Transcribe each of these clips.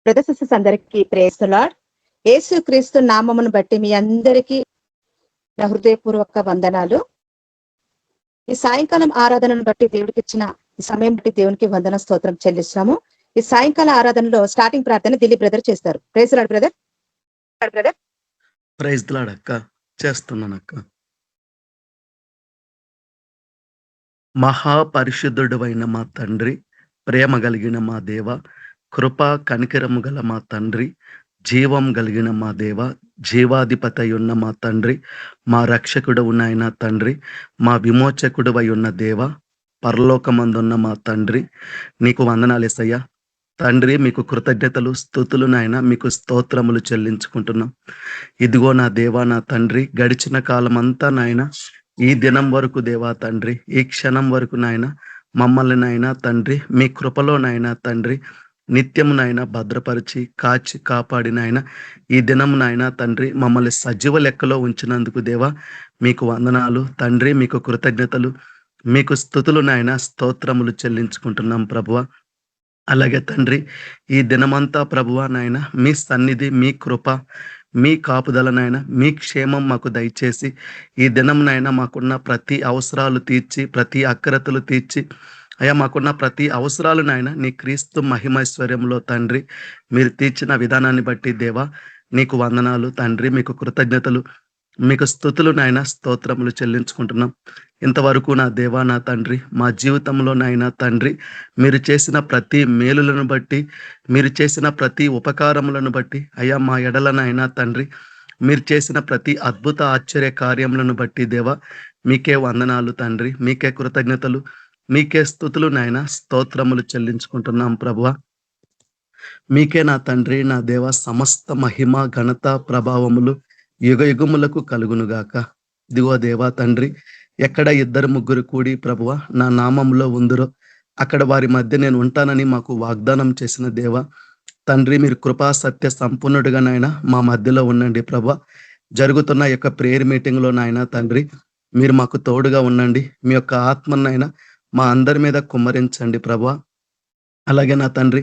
Brothers sisters అందరికీ praise the lord. యేసుక్రీస్తు నామమును బట్టి మీ అందరికీ నా హృదయపూర్వక వందనాలు. ఈ సాయంకాలం ఆరాధనను బట్టి దేవుడికి ఇచ్చిన ఈ సమయం బట్టి దేవునికి వందన స్తోత్రం చెల్లిస్తాము. ఈ సాయంకాల ఆరాధనలో స్టార్టింగ్ ప్రార్థన దిలీప్ బ్రదర్ చేస్తారు. Praise the Lord brother. Praise the Lord అక్క. చేస్తున్నానక్క. మహాపరిశుద్ధుడైన మా తండ్రి, ప్రేమ కలిగిన మా దేవ, కృపా కనికరము గల మా తండ్రి, జీవం కలిగిన మా దేవ, జీవాధిపతి ఉన్న మా తండ్రి, మా రక్షకుడవు నాయన తండ్రి, మా విమోచకుడవై ఉన్న దేవ, పరలోకమందున్న మా తండ్రి, నీకు వందనాలేసయ్యా. తండ్రి, మీకు కృతజ్ఞతలు స్తుతులు నాయన, మీకు స్తోత్రములు చెల్లించుకుంటున్నాం. ఇదిగో నా దేవా, నా తండ్రి, గడిచిన కాలమంతా నాయన, ఈ దినం వరకు దేవా తండ్రి, ఈ క్షణం వరకు నాయన మమ్మల్ని నాయన తండ్రి మీ కృపలో నాయన తండ్రి నిత్యము నాయన భద్రపరిచి కాచి కాపాడి నాయన ఈ దినం నాయన తండ్రి మమ్మల్ని సజీవ లెక్కలో ఉంచినందుకు దేవా మీకు వందనాలు తండ్రి, మీకు కృతజ్ఞతలు, మీకు స్తుతులు నాయన, స్తోత్రములు చెల్లించుకుంటున్నాం ప్రభువా. అలాగే తండ్రి, ఈ దినమంతా ప్రభువా నాయన మీ సన్నిధి, మీ కృప, మీ కాపుదల నాయన, మీ క్షేమం మాకు దయచేసి ఈ దినం నాయన మాకున్న ప్రతి అవసరాలు తీర్చి, ప్రతి అక్కరతలు తీర్చి అయ్యా మాకున్న ప్రతి అవసరాలు నాయన నీ క్రీస్తు మహిమైశ్వర్యంలో తండ్రి మీరు తీర్చిన విధానాన్ని బట్టి దేవా నీకు వందనాలు తండ్రి, మీకు కృతజ్ఞతలు, మీకు స్తుతులు నాయన, స్తోత్రములు చెల్లించుకుంటున్నాం. ఇంతవరకు నా దేవా నా తండ్రి మా జీవితంలో నాయన తండ్రి మీరు చేసిన ప్రతి మేలులను బట్టి, మీరు చేసిన ప్రతి ఉపకారములను బట్టి అయ్యా మా ఎడల నాయన తండ్రి మీరు చేసిన ప్రతి అద్భుత ఆశ్చర్య కార్యములను బట్టి దేవా మీకే వందనాలు తండ్రి, మీకే కృతజ్ఞతలు, మీకే స్తుతులు నాయన, స్తోత్రములు చెల్లించుకుంటున్నాం ప్రభువా. మీకే నా తండ్రి నా దేవ సమస్త మహిమ ఘనత ప్రభావములు యుగ యుగములకు కలుగునుగాక. ఇదిగో దేవా తండ్రి, ఎక్కడ ఇద్దరు ముగ్గురు కూడి ప్రభువ నా నామంలో ఉందరో అక్కడ వారి మధ్య నేను ఉంటానని మాకు వాగ్దానం చేసిన దేవా తండ్రి, మీరు కృపా సత్య సంపూర్ణుడిగా నాయన మా మధ్యలో ఉండండి ప్రభువ. జరుగుతున్న యొక్క ప్రేయర్ మీటింగ్లో నాయన తండ్రి మీరు మాకు తోడుగా ఉండండి. మీ యొక్క ఆత్మనైనా మా అందరి మీద కుమ్మరించండి ప్రభువ. అలాగే నా తండ్రి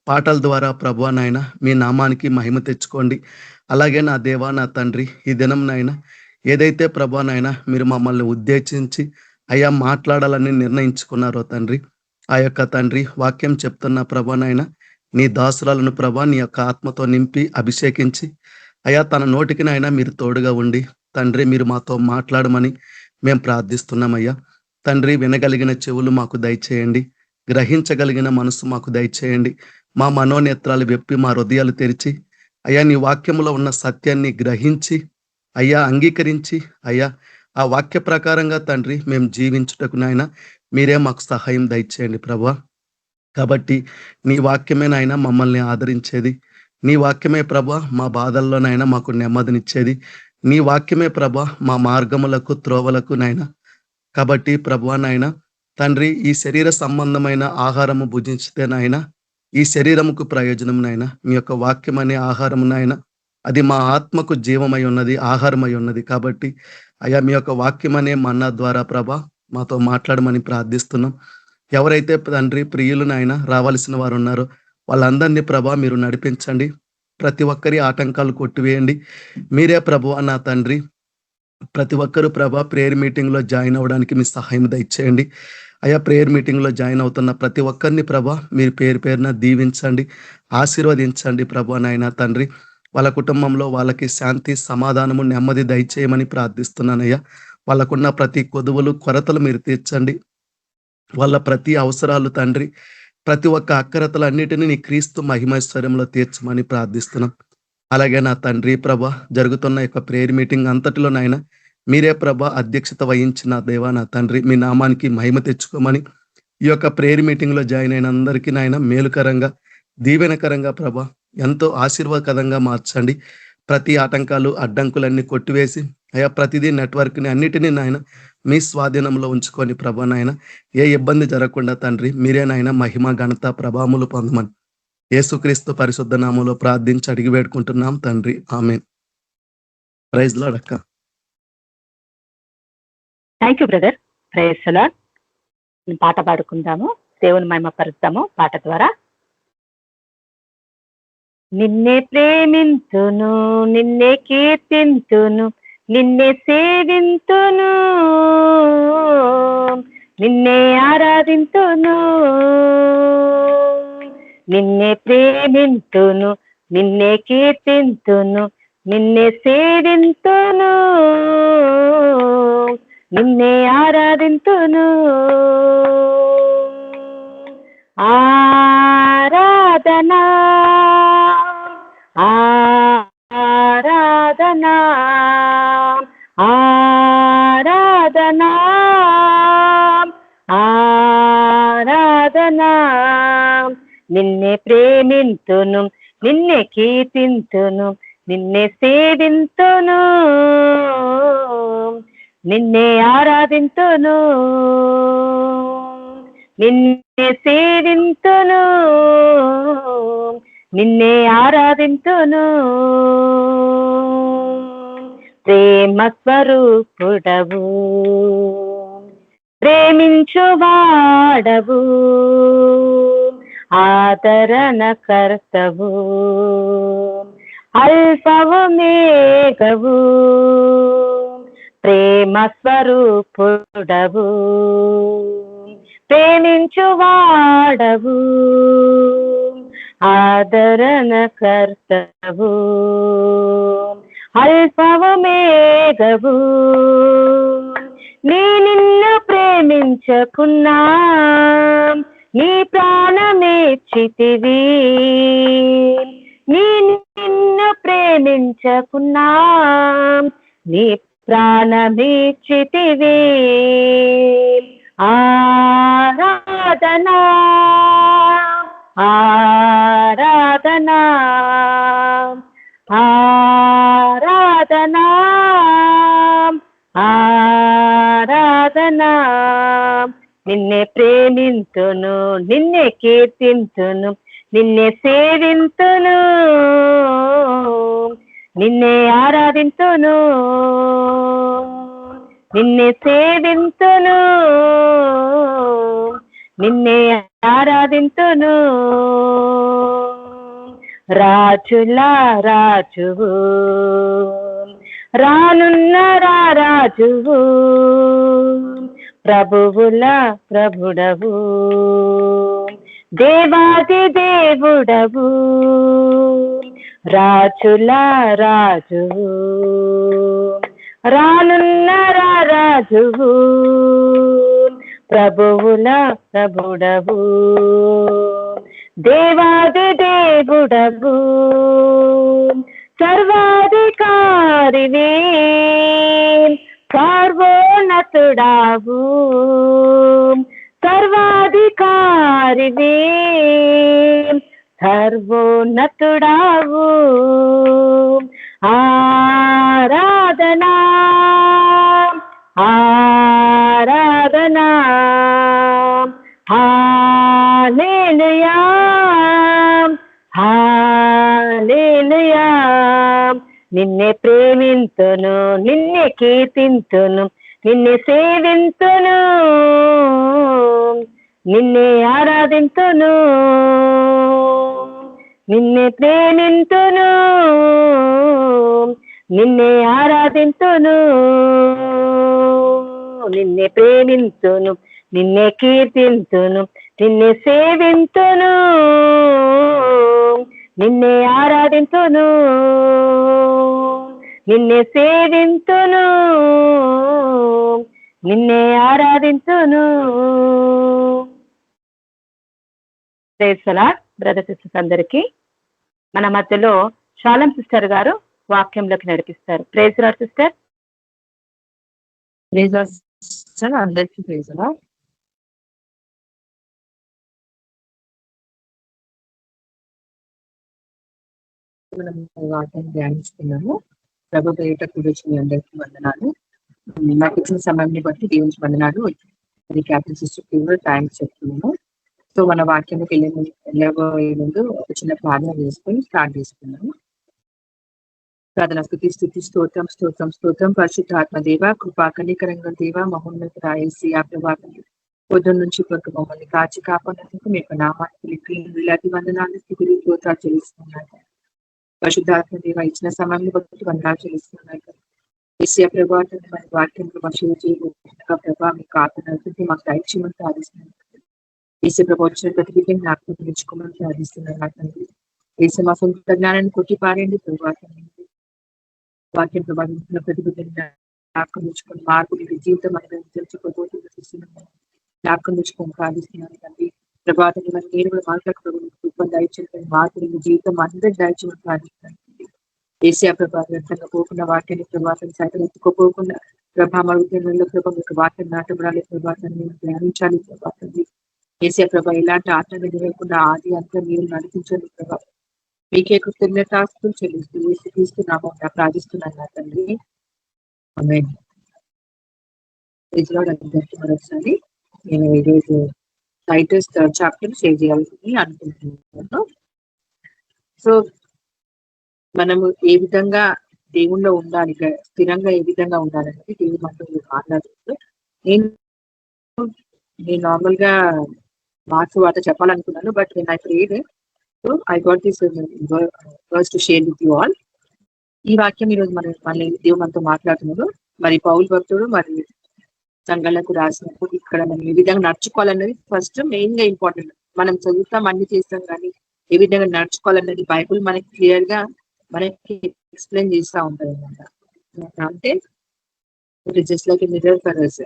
పాటల ద్వారా ప్రభువ నాయన మీ నామానికి మహిమ తెచ్చుకోండి. అలాగే నా దేవా నా తండ్రి ఈ దినం నాయన ఏదైతే ప్రభా నాయన మీరు మమ్మల్ని ఉద్దేశించి అయ్యా మాట్లాడాలని నిర్ణయించుకున్నారో తండ్రి, ఆ యొక్క తండ్రి వాక్యం చెప్తున్న ప్రభా నాయన నీ దాసురాలను ప్రభా నీ యొక్క ఆత్మతో నింపి అభిషేకించి అయ్యా తన నోటికి నాయన మీరు తోడుగా ఉండి తండ్రి మీరు మాతో మాట్లాడమని మేము ప్రార్థిస్తున్నామయ్యా. తండ్రి, వినగలిగిన చెవులు మాకు దయచేయండి, గ్రహించగలిగిన మనసు మాకు దయచేయండి. మా మనోనేత్రాలు వెప్పి మా హృదయాలు తెరిచి అయ్యా నీ వాక్యంలో ఉన్న సత్యాన్ని గ్రహించి అయ్యా అంగీకరించి అయ్యా ఆ వాక్య ప్రకారంగా తండ్రి మేము జీవించుటకు నాయన మీరే మాకు సహాయం దయచేయండి ప్రభువా. కాబట్టి నీ వాక్యమే నాయన మమ్మల్ని ఆదరించేది, నీ వాక్యమే ప్రభా మా బాధల్లోనైనా మాకు నెమ్మదినిచ్చేది, నీ వాక్యమే ప్రభా మా మార్గములకు త్రోవలకు నాయన. కాబట్టి ప్రభువా నాయన తండ్రి ఈ శరీర సంబంధమైన ఆహారము భుజించితే నాయన ఈ శరీరముకు ప్రయోజనం నాయన, మీ యొక్క వాక్యం అనే ఆహారము నాయన అది మా ఆత్మకు జీవమై ఉన్నది, ఆహారమై ఉన్నది. కాబట్టి అయ్యా మీ యొక్క వాక్యం అనే మన్నా ద్వారా ప్రభా మాతో మాట్లాడమని ప్రార్థిస్తున్నాం. ఎవరైతే తండ్రి ప్రియులు నాయన రావాల్సిన వారు ఉన్నారో వాళ్ళందరినీ ప్రభా మీరు నడిపించండి, ప్రతి ఒక్కరి ఆటంకాలు కొట్టివేయండి. మీరే ప్రభువా నా తండ్రి ప్రతి ఒక్కరు ప్రభా ప్రేయర్ మీటింగ్లో జాయిన్ అవ్వడానికి మీ సహాయం దయచేయండి. అయ్యా ప్రేయర్ మీటింగ్లో జాయిన్ అవుతున్న ప్రతి ఒక్కరిని ప్రభా మీరు పేరు పేరున దీవించండి, ఆశీర్వదించండి ప్రభా నాయన తండ్రి. వాళ్ళ కుటుంబంలో వాళ్ళకి శాంతి సమాధానము నెమ్మది దయచేయమని ప్రార్థిస్తున్నానయ్యా. వాళ్ళకున్న ప్రతి కొదువులు కొరతలు మీరు తీర్చండి, వాళ్ళ ప్రతి అవసరాలు తండ్రి ప్రతి ఒక్క అక్కరతలన్నిటినీ నీ క్రీస్తు మహిమైశ్వర్యంలో తీర్చమని ప్రార్థిస్తున్నాం. అలాగే నా తండ్రి ప్రభా జరుగుతున్న యొక్క ప్రేయర్ మీటింగ్ అంతటిలో నాయన మీరే ప్రభా అధ్యక్షత వహించిన దేవా నా తండ్రి మీ నామానికి మహిమ తెచ్చుకోమని ఈ యొక్క ప్రేయర్ మీటింగ్లో జాయిన్ అయిన అందరికీ నాయన మేలుకరంగా దీవెనకరంగా ప్రభా ఎంతో ఆశీర్వాదకరంగా మార్చండి. ప్రతి ఆటంకాలు అడ్డంకులన్నీ కొట్టివేసి అయ్యా ప్రతిదీ నెట్వర్క్ని అన్నిటినీ నాయన మీ స్వాధీనంలో ఉంచుకొని ప్రభా నాయన ఏ ఇబ్బంది జరగకుండా తండ్రి మీరే నాయన మహిమ ఘనత ప్రభావములు పొందమని యేసుక్రీస్తు పరిశుద్ధ నామములో ప్రార్థించి అడిగి వేడుకుంటున్నాం తండ్రి, ఆమేన్. ప్రైజ్ ది లార్డ్ అక్క. Thank you brother. Praise the Lord. పాట పాడుకుందాము, దేవుని మహిమ పరుద్దాము పాట ద్వారా. నిన్నే ప్రేమింతును, నిన్నే కీర్తింతును, నిన్నే సేవింతును, నిన్నే ఆరాధింతును. నిన్నే ప్రేమింతును, నిన్నే కీర్తింతును, నిన్నే సేవింతును, నిన్నే ఆరాధింతును. ఆరాధనా ఆరాధనా ఆరాధనా ఆరాధనా. నిన్నే ప్రేమింతును, నిన్నే కీర్తింతును, నిన్నే సేవింతును, నిన్నే ఆరాధింతును, నిన్నే సేవింతును, నిన్నే ఆరాధింతును. ప్రేమ స్వరూపుడవు, ప్రేమించువాడవు, ఆదరణ కర్తవు, అల్పవు మేఘవు, ప్రేమ స్వరూపుడవు, ప్రేమించువాడవు, ఆదరణ కర్తవు, అల్పవు మేఘవు. నీ నిన్ను ప్రేమించకున్నా నీ ప్రాణమేచ్చితివి, నీ నిన్ను ప్రేమించకున్నా నీ ప్రాణమేచ్చితివి. ఆరాధనా ఆరాధనా ఆరాధనా ఆరాధనా. నిన్నే ప్రేమింతును, నిన్నే కీర్తింతును, నిన్నే సేవింతును, నిన్నే ఆరాధింతును, నిన్నే సేవింతును, నిన్నే ఆరాధింతును. రాజుల రాజువు, రానున్న రాజువు, ప్రభువుల ప్రభుడవు, దేవాది దేవుడవు. రాజుల రాజువు, రానున్న రాజువు, ప్రభువుల ప్రభుడవు, దేవాది దేవుడవు. సర్వాధికారివే, సర్వోన్నతుడావు, సర్వాధికారివే, సర్వోన్నతుడావు. ఆరాధనా ఆరాధనా హల్లెలూయా హల్లెలూయా. నిన్నే ప్రేమింతును, నిన్నే కీర్తింతును, నిన్నే సేవింతును, నిన్నే ఆరాధింతును, నిన్నే ప్రేమింతును, నిన్నే ఆరాధింతును, నిన్నే ప్రేమింతును, నిన్నే కీర్తింతును, నిన్నే సేవింతును, నిన్నే ఆరాధింతును, నిన్నే సేవింతును, నిన్నే ఆరాధింతును. Praise the Lord. Brother sisters అందరికీ మన మధ్యలో షాలం సిస్టర్ గారు వాక్యంలోకి నడిపిస్తారు. Praise the Lord sister. Praise the Lord sister, అందరికీ ప్రైజ్ ది లార్డ్. మనం వాక్యాన్ని ధ్యానిస్తున్నాము. ప్రభు పేరిట కూర్చొని మీ అందరికీ వందనాలు. నాకు ఇచ్చిన సమయాన్ని బట్టి దేవునికి వందనాలు. అది క్యాప్టెన్ సిస్టర్ థ్యాంక్స్ చెప్తున్నాము. సో మన వాక్యానికి వెళ్ళబోయే ముందు ఒక చిన్న ప్రార్థన చేసుకొని స్టార్ట్ చేసుకున్నాము. ప్రార్థన. స్తుతి స్తుతి స్తోత్రం స్తోత్రం స్తోత్రం పరిశుద్ధాత్మ దేవ, కృపా కనికరంగా దేవ, మహోన్నత రాయేసి ఆ ప్రభావం పొద్దున్న నుంచి కొరకు మమ్మల్ని కాచి కాపాడినందుకు మీకు నామానికి వేలాది వందనాలు స్థితిని స్తోత్రాలు చెల్లిస్తున్నాను. పరిశుద్ధాత్మ దేవ ఇచ్చిన సమయాన్ని బట్టి వందనాలు చెల్లిస్తున్నాను. ఏసీయ ప్రభావం మన వాక్యం ప్రభావ మీకు ఆత్మకి మాకు దైత్యమని ప్రార్థిస్తున్నాను. ఏసీ ప్రభావం వచ్చిన ప్రతి బిడ్డని జ్ఞాపకం తెచ్చుకోమని ప్రార్థిస్తున్నాను. నాకు ఏసీ మా సొంత జ్ఞానాన్ని కొట్టిపారేయండి ప్రభావం. వాక్యం ప్రభావించిన ప్రతి బిడ్డని జ్ఞాపకం తెచ్చుకొని మార్పు జీవితం మనం తెలుసుకోబోతుంది చూస్తున్నాను. జ్ఞాపకం తెచ్చుకొని ప్రార్థిస్తున్నాను తండ్రి. ప్రభావం మరి నేను కూడా మాట్లాడుకోవడం దయచేసి మార్పు జీవితం అందరికి దయచేయమని ప్రార్థిస్తున్నాను. ఏసీఆ ప్రభావంగా పోకుండా వాక్యాన్ని ప్రభావం సైతం ఎత్తుకోపోకుండా ప్రభావంలో ప్రభావం యొక్క వాక్యం నాటబడాలి ప్రభావాన్ని ధ్యానించాలి ప్రభావం. ఏసీఆ ప్రభావ ఎలాంటి ఆటంకం లేకుండా ఆది అంతా మీరు నడిపించండి ప్రభావం. మీకే కృతజ్ఞతాస్తులు చెల్లిస్తూ తీసుకున్నాము ప్రార్థిస్తున్నాను నా తండ్రి. అందరికీ మరొకసారి నేను ఈరోజు టైటస్ 3rd చాప్టర్ షేర్ చేయాలని అనుకుంటున్నాను. సో మనము ఏ విధంగా దేవుణ్ణిలో ఉండాలి, స్థిరంగా ఏ విధంగా ఉండాలనేది దేవుడు మనతో మాట్లాడుతూ నేను నార్మల్ గా మార్క్స్ వార్త చెప్పాలనుకున్నాను. బట్ నేను I prayed so I got this verse to share with you all. ఈ వాక్యం ఈరోజు మళ్ళీ దేవుడు మనతో మాట్లాడుతున్నారు. మరి పౌలు భక్తుడు మరి సంఘాలకు రాసినప్పుడు ఇక్కడ మనం ఏ విధంగా నడుచుకోవాలన్నది ఫస్ట్ మెయిన్ గా ఇంపార్టెంట్. మనం చదువుతాం అన్ని చేస్తాం కానీ ఏ విధంగా నడుచుకోవాలన్నది బైబుల్ మనకి క్లియర్ గా మనకి ఎక్స్ప్లెయిన్ చేస్తూ ఉంటది అనమాట. అంటే it is just like a mirror for us.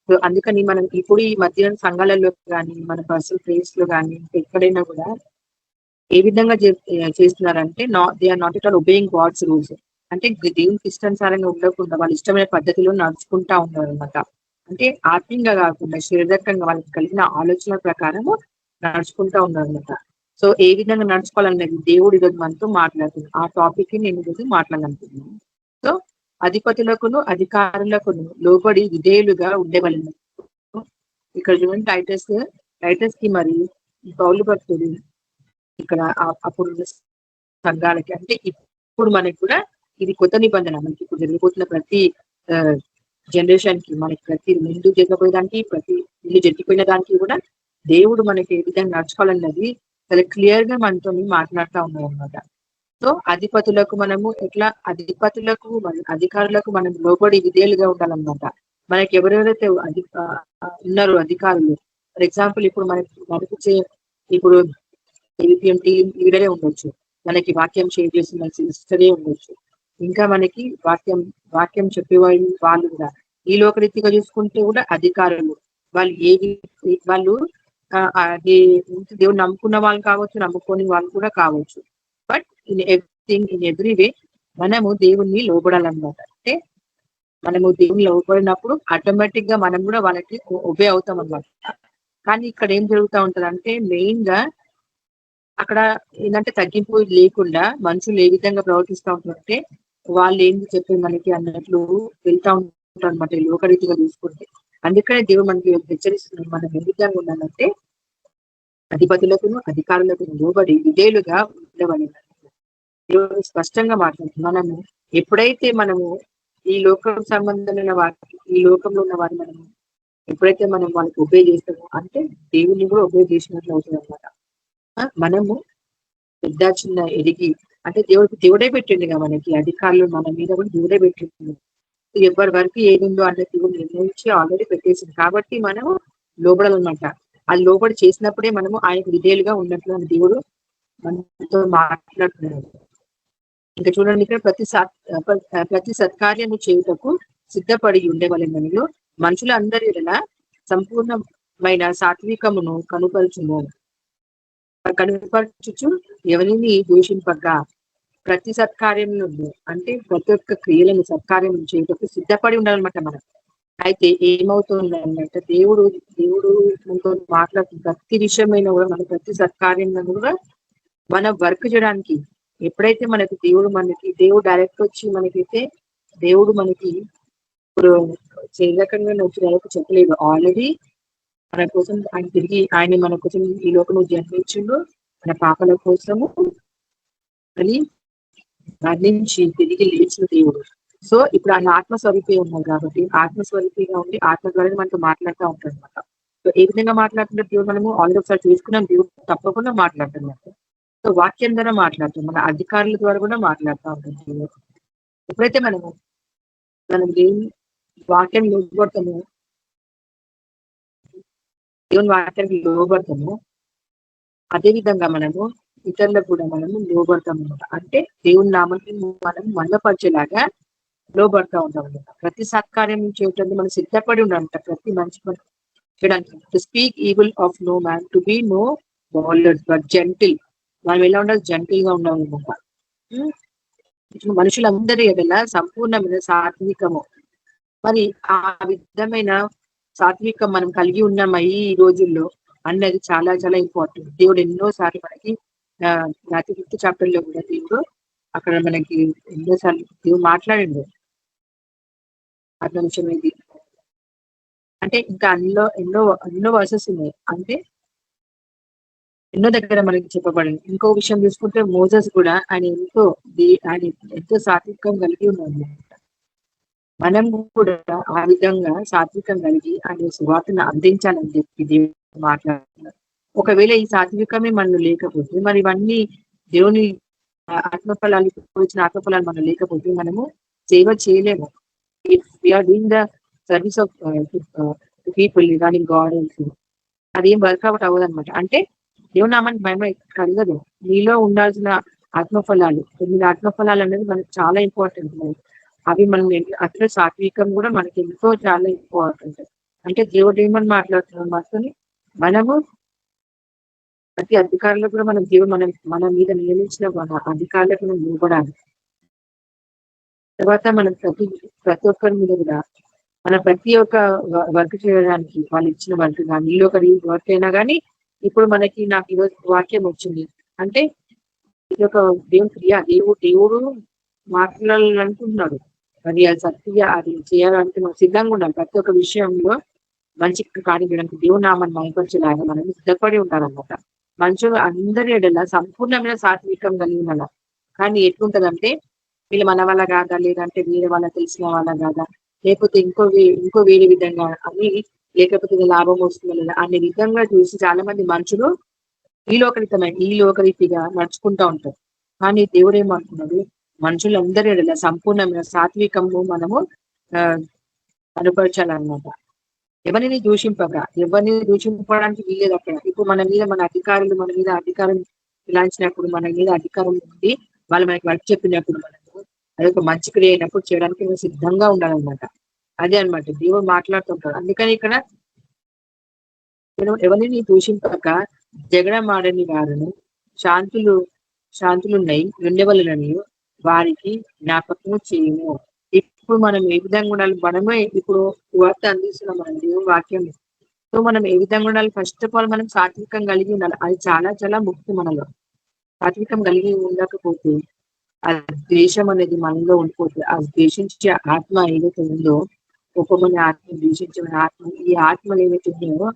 So అందుకని మనం ఇప్పుడు ఈ మధ్య సంఘాలలో కానీ మన పర్సనల్ ప్లేస్ లో కానీ ఎక్కడైనా కూడా ఏ విధంగా చేస్తున్నారంటే they are not at all obeying God's rules. అంటే దేవునికి ఇష్టానుసారంగా ఉండకుండా వాళ్ళ ఇష్టమైన పద్ధతిలో నడుచుకుంటా ఉన్నారు అనమాట. అంటే ఆత్మీయంగా కాకుండా శారీరకంగా వాళ్ళకి కలిగిన ఆలోచన ప్రకారము నడుచుకుంటా ఉన్నారు అనమాట. సో ఏ విధంగా నడుచుకోవాలనేది దేవుడు ఈరోజు మనతో మాట్లాడుతున్నాడు. ఆ టాపిక్ ని నేను ఈరోజు మాట్లాడాలనుకుంటున్నాను. సో అధిపతులకును అధికారులకును లోబడి విధేయులుగా ఉండేవాళ్ళను. ఇక్కడ చూడండి టైటస్ కి మరి పౌలు భక్తుడు ఇక్కడ అప్పుడు సంఘాలకి అంటే ఇప్పుడు మనకి కూడా ఇది కొత్త నిబంధన. మనకి ఇప్పుడు జరిగిపోతున్న ప్రతి జనరేషన్ కి మనకి ప్రతి ముందు జరగబోయేదానికి ప్రతి ఇల్లు జరిగిపోయిన దానికి కూడా దేవుడు మనకి ఏ విధంగా నడుచుకోవాలన్నది చాలా క్లియర్ గా మనతో మాట్లాడుతూ ఉన్నాం అనమాట. సో అధిపతులకు మనము ఎట్లా అధిపతులకు అధికారులకు మనం లోబడి విధేయులుగా ఉండాలన్నమాట. మనకి ఎవరెవరైతే ఉన్నారో అధికారులు, ఫర్ ఎగ్జాంపుల్ ఇప్పుడు మనకి ఇప్పుడు ఏపీఎం టీం లీడరే ఉండొచ్చు, మనకి వాక్యం షేర్ చేసిన సిస్టరే ఉండొచ్చు, ఇంకా మనకి వాక్యం చెప్పేవాళ్ళు కూడా ఈ లోకరీతిగా చూసుకుంటే కూడా అధికారులు వాళ్ళు అది దేవుడు నమ్ముకున్న వాళ్ళు కావచ్చు, నమ్ముకోని వాళ్ళు కూడా కావచ్చు. But in everything in every way మనము దేవుణ్ణి లోబడాలన్నమాట. అంటే మనము దేవుని లోబడినప్పుడు ఆటోమేటిక్ గా మనం కూడా వాళ్ళకి ఒబే అవుతాం అన్నమాట. కానీ ఇక్కడ ఏం జరుగుతూ ఉంటది అంటే మెయిన్ గా అక్కడ ఏంటంటే తగ్గింపు లేకుండా మనుషులు ఏ విధంగా ప్రవర్తిస్తూ ఉంటారంటే వాళ్ళు ఏంటి చెప్పి మనకి అన్నట్లు వెళ్తా ఉంటారు అనమాట లోకరీతిగా చూసుకుంటే. అందుకనే దేవుడు మనకి హెచ్చరిస్తున్నాడు మనం ఏ విధంగా ఉండాలంటే అధిపతులకును అధికారులకు లోబడి విధేయులుగా ఉండవని దేవుడు స్పష్టంగా మాట్లాడుతుంది. మనము ఎప్పుడైతే మనము ఈ లోకం సంబంధమైన వారికి ఈ లోకంలో ఉన్న వారిని మనము ఎప్పుడైతే మనం వాళ్ళకి ఒబే చేస్తామో అంటే దేవుని కూడా ఒబే చేసినట్లు అవుతుంది అనమాట. మనము పెద్ద చిన్న ఎదిగి అంటే దేవుడే పెట్టిండుగా మనకి అధికారులు మన మీద కూడా దేవుడే పెట్టిండు. ఎవరి వరకు ఏది ఉందో అన్న దేవుడు నిర్ణయించి ఆల్రెడీ పెట్టేసింది. కాబట్టి మనము లోబడాలన్నమాట. అది లోబడి చేసినప్పుడే మనము ఆయనకు విధేయులుగా ఉన్నట్లు అని దేవుడు మనతో మాట్లాడుతున్నాడు. ఇంకా చూడండి ఇక్కడ ప్రతి సత్కార్యము చేయుటకు సిద్ధపడి ఉండేవాళ్ళలో మనుషులందరి సంపూర్ణమైన సాత్వికమును కనుపరచుచు ఎవరిని దూషింపగా ప్రతి సత్కార్యంలో అంటే ప్రతి ఒక్క క్రియలను సత్కార్యం చేయటకు సిద్ధపడి ఉండాలన్నమాట మనం. అయితే ఏమవుతుందంటే దేవుడు మనతో మాట్లాడుతున్న ప్రతి విషయమైన కూడా మన ప్రతి సత్కార్యంలో కూడా మనం వర్క్ చేయడానికి ఎప్పుడైతే మనకి దేవుడు డైరెక్ట్ వచ్చి మనకైతే దేవుడు మనకి ఇప్పుడు చేయకంగా డైరెక్ట్ చెప్పలేదు. ఆల్రెడీ మన కోసం ఆయన మన కోసం ఈ లోకంలో జన్మించిండు మన పాపల కోసము అని మరణించి తిరిగి లేచిన దేవుడు. సో ఇప్పుడు ఆయన ఆత్మస్వరూపి ఉన్నారు కాబట్టి ఆత్మస్వరూపిగా ఉండి ఆత్మ ద్వారా మనతో మాట్లాడుతూ ఉంటాడు అనమాట. సో ఏ విధంగా మాట్లాడుతున్న దేవుడు మనము ఆల్రెడీ ఒకసారి చూసుకున్నాం. దేవుడు తప్పకుండా మాట్లాడుతున్నట్టు సో వాక్యం ద్వారా మాట్లాడుతాం, మన అధికారుల ద్వారా కూడా మాట్లాడుతూ ఉంటాం దేవుడు. ఎప్పుడైతే మనం దేవుని వాక్యం లోబడతామో, దేవుని వాక్యానికి లోబడతామో, అదే విధంగా మనము ఇతరులకు కూడా మనము లోబడతాం అనమాట. అంటే దేవుని నామాన్ని మనం మన్నపరిచేలాగా లోబడతా ఉంటాం అనమాట. ప్రతి సత్కార్యం చేయడానికి మనం సిద్ధపడి ఉండాలంట. ప్రతి మంచి పని చేయడానికి. To speak evil of no man, to be no brawlers but gentle. మనం ఎలా ఉండాలి? జెంటిల్ గా ఉండాలన్నమాట. మనుషులందరి ఎడల సంపూర్ణమైన సాత్వికము. మరి ఆ విధమైన సాత్వికం మనం కలిగి ఉన్నామా ఈ రోజుల్లో అన్నది చాలా చాలా ఇంపార్టెంట్. దేవుడు ఎన్నోసార్లు మనకి Matthew 5th chapter లో కూడా దేవుడు అక్కడ మనకి ఎన్నోసార్లు దేవుడు మాట్లాడిండు. అట్లా విషయం ఇది అంటే ఇంకా ఎన్నో వర్సెస్ ఉన్నాయి. అంటే ఎన్నో దగ్గర మనకి చెప్పబడింది. ఇంకో విషయం చూసుకుంటే మోసెస్ కూడా ఆయన ఎంతో సాత్వికం కలిగి ఉన్నాడు. మనం కూడా ఆ విధంగా సాత్వికం కలిగి ఆయన సువార్తను అందించాలని చెప్పి దేవుడు మాట్లాడుతున్నారు. ఒకవేళ ఈ సాత్వికమే మనలో లేకపోతే, మరి ఇవన్నీ దేవుని ఆత్మఫలాలు వచ్చిన ఆత్మఫలాలు మనలో లేకపోతే మనము సేవ చేయలేము. If we are doing the service of people regarding God also, అదేం వర్కౌట్ అవ్వదు అనమాట. అంటే దేవుని నామానికి మహిమ కలగదు. నీలో ఉండాల్సిన ఆత్మఫలాలు 9 ఆత్మఫలాలు అనేది మనకు చాలా ఇంపార్టెంట్. అవి మనం అట్లా సాత్వికం కూడా మనకి ఎంతో చాలా ఇంపార్టెంట్. అంటే దేవుడు ఏమని మాట్లాడుతున్నాం మాత్రం మనము ప్రతి అధికారులకు కూడా దేవుడు మన మీద నియమించిన అధికారులకు మనం లోబడాలి. తర్వాత మనం ప్రతి ఒక్కరి మీద కూడా మన ప్రతి ఒక్క వర్క్ చేయడానికి వాళ్ళు ఇచ్చిన వర్క్ కానీ నీలో ఒక వర్క్ అయినా కానీ ఇప్పుడు నాకు ఈరోజు వాక్యం వచ్చింది అంటే ఇది ఒక దేవుని క్రియ. దేవుడు మాట్లాడాలనుకుంటున్నాడు. అది సత్య అది చేయాలంటే మనం సిద్ధంగా ఉండాలి. ప్రతి ఒక్క విషయంలో మంచి కార్యం చేయడానికి దేవుని నామాన్ని మహిమపరిచేలాగా మనం సిద్ధపడి ఉండాలన్నమాట. మనుషులు అందరి ఎడల సంపూర్ణమైన సాత్వికం కలిగి ఉండాలి. కానీ ఎట్లుంటదంటే వీళ్ళు మన వల్ల కాదా, లేదంటే వేరే వాళ్ళ తెలిసిన వాళ్ళ కాదా, లేకపోతే ఇంకో వేరే విధంగా అని, లేకపోతే లాభం వస్తుంది లేదా అనే విధంగా చూసి చాలా మంది మనుషులు ఈ లోకరీతిగా నడుచుకుంటా ఉంటారు. కానీ దేవుడు ఏమంటున్నాడు? మనుషులందరి ఎడల సంపూర్ణమైన సాత్వికము మనము కనపరచాలన్నమాట. ఎవరిని దూషింపడానికి వీలేదు అక్కడ. ఇప్పుడు మన మీద అధికారం ఇలాంచినప్పుడు, మన మీద అధికారం ఉంది, వాళ్ళు మనకి వర్క్ చెప్పినప్పుడు మనము అదొక మంచి క్రియ అయినప్పుడు చేయడానికి మేము సిద్ధంగా ఉండాలన్నమాట. అదే అనమాట దేవుడు మాట్లాడుతుంటాడు. అందుకని ఇక్కడ ఎవరిని దూషింపక జగడమాడని వారును శాంతులున్నాయి ఉండవలనని వారికి జ్ఞాపకము చేయము. ఇప్పుడు మనం ఏ విధంగా ఉండాలి? మనమే ఇప్పుడు వార్త అందిస్తున్నాం మనం దేవుని వాక్యం. సో మనం ఏ విధంగా ఉండాలి? ఫస్ట్ ఆఫ్ ఆల్ మనం సాత్వికం కలిగి ఉండాలి. అది చాలా చాలా ముఖ్యం. మనలో సాత్వికం కలిగి ఉండకపోతే ఆ ద్వేషం అనేది మనలో ఉండిపోతుంది. ఆ ద్వేషించే ఆత్మ ఏదైతే ఉందో, కోపమనే ఆత్మ, ద్వేషించే ఆత్మ, ఈ ఆత్మలు ఏవైతే ఉన్నాయో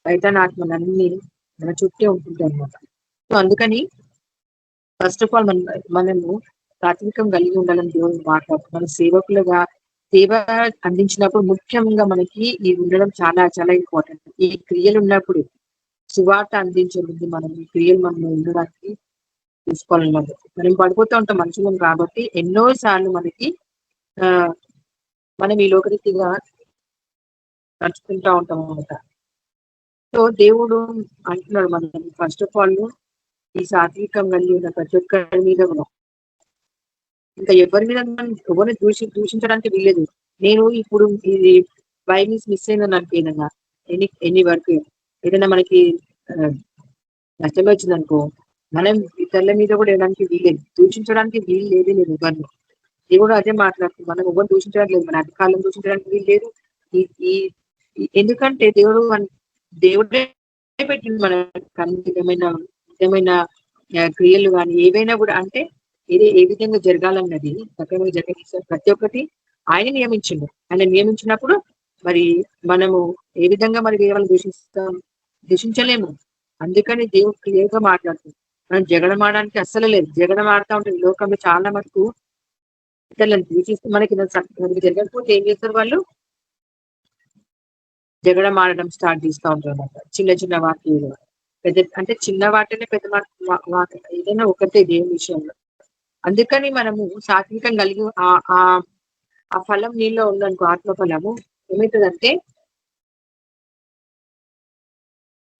సైతాన్ ఆత్మలన్నీ మన చుట్టే ఉంటుంటాయి అన్నమాట. సో అందుకని ఫస్ట్ ఆఫ్ ఆల్ మనము సాత్వికం కలిగి ఉండాలని దేవుడు మాట్లాడుతున్నాం. మన సేవకులుగా సేవ అందించినప్పుడు ముఖ్యంగా మనకి ఈ ఉండడం చాలా చాలా ఇంపార్టెంట్. ఈ క్రియలు ఉన్నప్పుడు సువార్త అందించే ముందు మనం ఈ క్రియలు మనం ఉండడానికి తీసుకోవాలన్నమాట. మనం పడిపోతూ ఉంటాం మనుషులం కాబట్టి ఎన్నోసార్లు మనం ఈ లోకరీతిగా నడుచుకుంటా ఉంటాం అన్నమాట. సో దేవుడు అంటున్నాడు మనం ఫస్ట్ ఆఫ్ ఆల్ ఈ సాత్వికం కలిగి ఉన్న ప్రతి ఒక్కరి మీద కూడా, ఇంకా ఎవరి మీద ఎవరిని దూషించడానికి వీలేదు. నేను ఇప్పుడు ఇది బై మిస్ అయిందని అనుకోదన్నా, ఎన్ని వరకు ఏదైనా మనకి నష్టం వచ్చింది అనుకో, మనం ఇతరుల మీద కూడా వేయడానికి వీలేదు, దూషించడానికి వీలు లేదే లేదు ఎవరిని. దేవుడు అదే మాట్లాడుతుంది. మనం ఎవరు దూషించడానికి లేదు, మన అధికారులను దూషించడానికి వీలు లేదు. ఎందుకంటే దేవుడే పెట్టింది మన విధమైన క్రియలు కానీ ఏవైనా కూడా, అంటే ఏ విధంగా జరగాలన్నది సక్రమంగా జరగనిస్తారు. ప్రతి ఒక్కటి ఆయన నియమించిండు. ఆయన నియమించినప్పుడు మరి మనము ఏ విధంగా మరి వేరే దూషించలేము. అందుకని దేవుడు క్లియర్గా మాట్లాడుతుంది. మనం జగడమాడడానికి అస్సలు లేదు. జగడమాడుతూ ఉంటుంది లోకంలో చాలా మటుకు. ఇతరులను దూషిస్తూ మనకి జరగకపోతే ఏం చేస్తారు? వాళ్ళు జగడమాడడం స్టార్ట్ చేస్తూ ఉంటారు అన్నమాట. చిన్న చిన్న వాక్యాలు పెద్ద అంటే చిన్న వాటినే పెద్ద ఏదైనా ఒకటే దేవుని విషయంలో. అందుకని మనము సాత్వికం కలిగి ఆ ఆ ఆ ఫలం నీలో ఉందనుకో, ఆత్మ ఫలము ఏమవుతుందంటే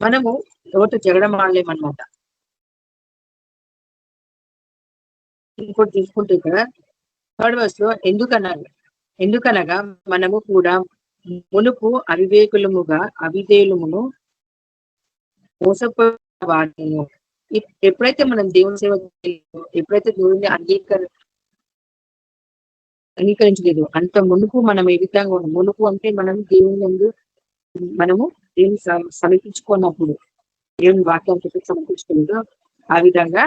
మనము ఎవరితో జగడం ఆడలేమన్నమాట. ఇంకోటి చూసుకుంటే ఇక్కడ థర్డ్ వర్స్ లో ఎందుకనగా మనము కూడా మునుపు అవిధేయులమును మోసపోయిన వాటిను. ఎప్పుడైతే మనం దేవుని సేవ ఎప్పుడైతే దేవుని అంగీకరించలేదు అంత మునుపు మనం ఏ విధంగా ఉన్నాం. మునుపు అంటే మనం దేవుని ముందు మనము దేవుని సమీపించుకున్నప్పుడు, దేవుని వాక్యాన్ని సమర్పించుకోలేదు. ఆ విధంగా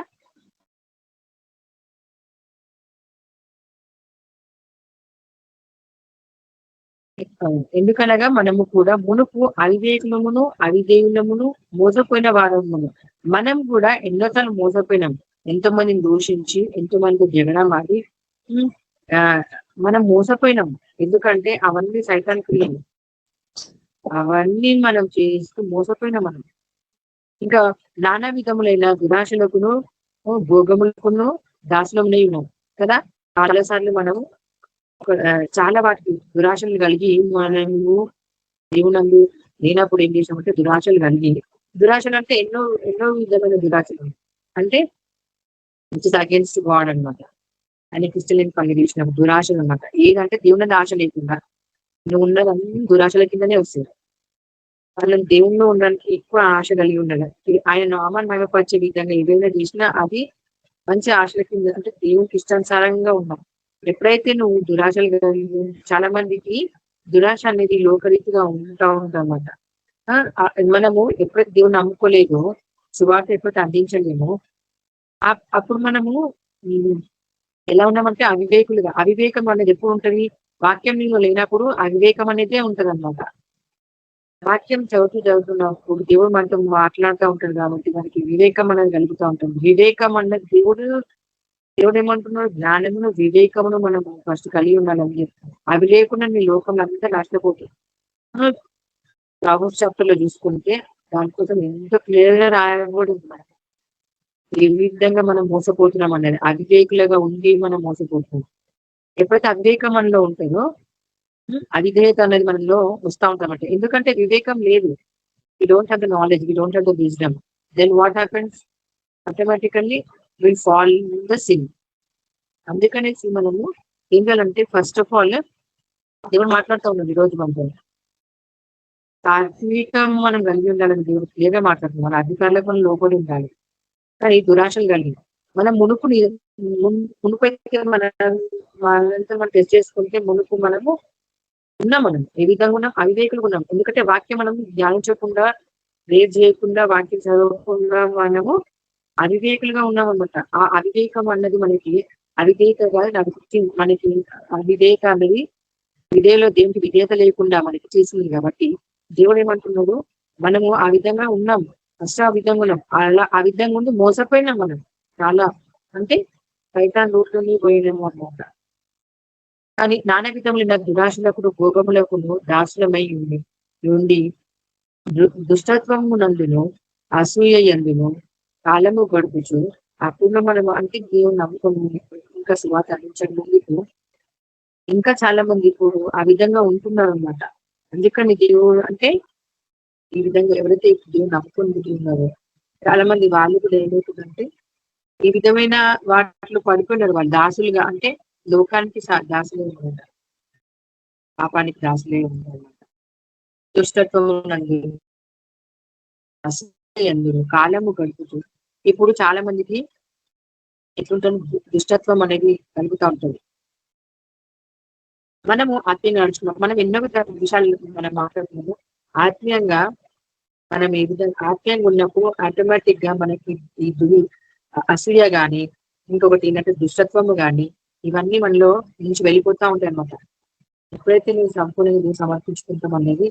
ఎందుకనగా మనము కూడా మునుపు అవిధేయులమును మోసపోయిన వారమును. మనం కూడా ఎన్నోసార్లు మోసపోయినాం, ఎంతో మందిని దూషించి, ఎంతో మంది జగడం ఆడి మనం మోసపోయినాం. ఎందుకంటే అవన్నీ సైతాన్ క్రియలు, అవన్నీ మనం చేస్తూ మోసపోయినాం. మనం ఇంకా నానా విధములైన దురాశలకును భోగములకును దాసులమునై ఉన్నాం కదా. చాలాసార్లు మనము చాలా వాటికి దురాశలు కలిగి మనము దేవునందు లేనప్పుడు ఏం చేసామంటే దురాశలు అంటే ఎన్నో ఎన్నో విధమైన దురాశలు అంటే అగేన్స్ట్ గాడ్ అనమాట. ఆయన క్రిస్టియన్ పని చేసినాం దురాశలు అనమాట. ఏదంటే దేవుని ఆశ లేకుండా నువ్వు ఉన్నదన్నీ దురాశల కిందనే వస్తుంది. వాళ్ళని దేవుణ్ణి ఉండడానికి ఎక్కువ ఆశ కలిగి ఉండాలి. ఆయన నామాన్ని మహిమపరిచే విధంగా ఏదైనా చేసినా అది మంచి ఆశల కింద, అంటే దేవునికి ఇష్టానుసారంగా ఉన్నాం. ఎప్పుడైతే నువ్వు దురాశలు కలిగి, చాలా మందికి దురాశ అనేది లోకరీతిగా ఉంటన్నమాట. మనము ఎప్పుడైతే దేవుని నమ్ముకోలేదో, సువార్త ఎప్పుడైతే అందించలేమో, అప్పుడు మనము ఎలా ఉన్నామంటే అవివేకం అనేది ఎప్పుడు ఉంటది? వాక్యం నీలో లేనప్పుడు అవివేకం అనేదే ఉంటది అనమాట. వాక్యం చదువుతున్నప్పుడు దేవుడు మనతో మాట్లాడుతూ ఉంటాడు కాబట్టి మనకి వివేకం అనేది కలుగుతూ ఉంటుంది. వివేకం అన్నది దేవుడు ఏమంటున్నాడు? జ్ఞానమును వివేకమును మనం ఫస్ట్ కలిగి ఉండాలని చెప్తాం. అవి లేకుండా నీ లోకంలో అంతా నష్టపోతుంది. ప్రావెర్బ్స్ చాప్టర్ లో చూసుకుంటే దానికోసం ఎంతో క్లియర్ గా రాయబడింది. మనకి ఏ విధంగా మనం మోసపోతున్నాం అనేది, అవివేకులుగా ఉండి మనం మోసపోతున్నాం. ఎప్పుడైతే అవివేకం మనలో ఉంటుందో అవిధేయత అనేది మనలో వస్తూ ఉంటామంటే, ఎందుకంటే వివేకం లేదు. We don't have the knowledge, we don't have the wisdom. Then what happens? Automatically will fall in the sin. అందుకనేసి మనము ఏం చేయాలంటే, ఫస్ట్ ఆఫ్ ఆల్ దేవుడు మాట్లాడుతూ ఉన్నాడు ఈరోజు మనతో. సాత్వికం మనం కలిగి ఉండాలని దేవుడు క్లియర్గా మాట్లాడుతున్నాం. మన అధికారులకు మనం లోపడి ఉండాలి. కానీ దురాశలు కలిగి మనం మునుపైతే మనంతా మనం టెస్ట్ చేసుకుంటే మునుపు మనము ఉన్నాం. మనం ఏ విధంగా ఉన్నాం? అవివేకులుగా ఉన్నాం. ఎందుకంటే వాక్యం మనం ధ్యానించకుండా, రేపు చేయకుండా, వాక్యం చదవకుండా మనము అవివేకులుగా ఉన్నాం అనమాట. ఆ అవివేకం అన్నది మనకి అవిధేయతగా మనకి అవిధేయత అనేది విధేయలో దేవునికి విధేయత లేకుండా మనకి చేసింది. కాబట్టి దేవుడు ఏమంటున్నాడు? మనము ఆ విధంగా ఉన్నాం, ఫస్ట్ ఆ విధంగా ఉన్నాం. అలా ఆ విధంగా ఉండి మోసపోయినాం మనం చాలా, అంటే సైతాన్ రూట్లోనే పోయినాము అనమాట. కానీ నానా విధములైన దురాశలకు భోగములకు దాసులమై ఉండి దుష్టత్వమునందును అసూయ యందును కాలము గడుపుచు, అప్పుడు మనం అంటే దేవుని నమ్ముకొని ఇంకా సువార్త అందించడం ముందుకు ఇంకా చాలా మంది ఇప్పుడు ఆ విధంగా ఉంటున్నారు అనమాట. అందుకని దేవుడు అంటే ఈ విధంగా ఎవరైతే దేవుని నమ్ముకొని ఉన్నారో చాలా మంది వాళ్ళు కూడా ఏమవుతుందంటే ఈ విధమైన వాటిలో పడిపోయినారు. వాళ్ళు దాసులుగా, అంటే లోకానికి దాసులే ఉంటారు, పాపానికి దాసులే ఉంటారన్నమాట. దుష్టత్వం అందరూ కాలము గడుపుతూ, ఇప్పుడు చాలా మందికి ఎట్లుంటుంది? దుష్టత్వం అనేది కలుగుతూ ఉంటుంది. మనము ఆత్మీయంగా నడుచుకున్నాం. మనం ఎన్నో విషయాలు మనం మాట్లాడుతున్నాము. ఆత్మీయంగా మనం ఏ విధంగా ఆత్మీయంగా ఉన్నప్పుడు ఆటోమేటిక్ గా మనకి ఈ అసూయ గాని, ఇంకొకటి ఏంటంటే దుష్టత్వము గాని, ఇవన్నీ మనలో నుంచి వెళ్ళిపోతా ఉంటాయి అన్నమాట. ఎప్పుడైతే నువ్వు సంపూర్ణంగా నువ్వు సమర్పించుకుంటాం అనేది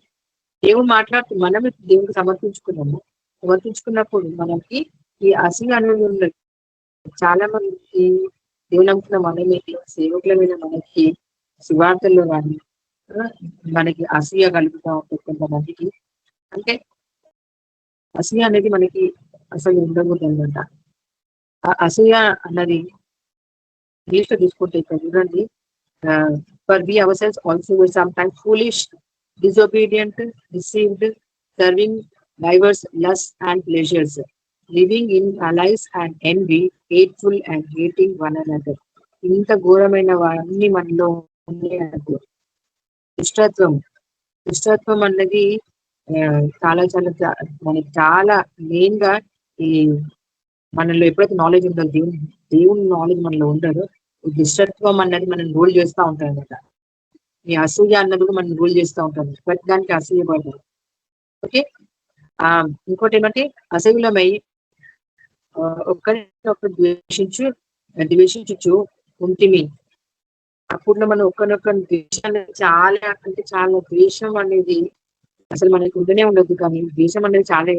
దేవుడు మాట్లాడుతూ, మనం దేవుడికి సమర్పించుకున్నప్పుడు మనకి ఈ అసూయ అనేది ఉండదు. చాలా మందికి దేవుని నమ్ముకున్న మనమే, సేవకుల మీద మనకి సువార్తల్లో కానీ మనకి అసూయ కలుగుతూ ఉంటుంది కొంతమందికి. అంటే అసూయ అనేది మనకి అసలు ఉండకూడదు అనమాట. ఆ అసూయ అన్నది ఇంగ్లీష్ లో తీసుకుంటే ఇక్కడ చూడండి, for we ourselves also were sometimes foolish, disobedient, deceived, serving divers lust and pleasures, living in malice and envy, hateful and hating one another. ఇంత ఘోరమైన అన్ని మనలో ఉన్నాయి. దుష్టత్వం దుష్టత్వం అన్నది చాలా చాలా మనకి చాలా మెయిన్ గా ఈ మనలో ఎప్పుడైతే నాలెడ్జ్ ఉండదు, దేవుని నాలెడ్జ్ మనలో ఉండదు, దుష్టత్వం అన్నది మనం రూల్ చేస్తూ ఉంటాం అనమాట. ఈ అసూయ అన్నది మనం రూల్ చేస్తూ ఉంటాం, ప్రతి దానికి అసూయ పడతాం. ఓకే, ఇంకోటి ఏమంటే అసూయలమై ఒక్కరినొకరు ద్వేషించు ఉంటిమి. అప్పుడు మనం ఒక్కరినొక్కరిని ద్వేషాన్ని చాలా అంటే చాలా ద్వేషం అనేది అసలు మనకి ఉండనే ఉండదు. కానీ ద్వేషం అనేది చాలా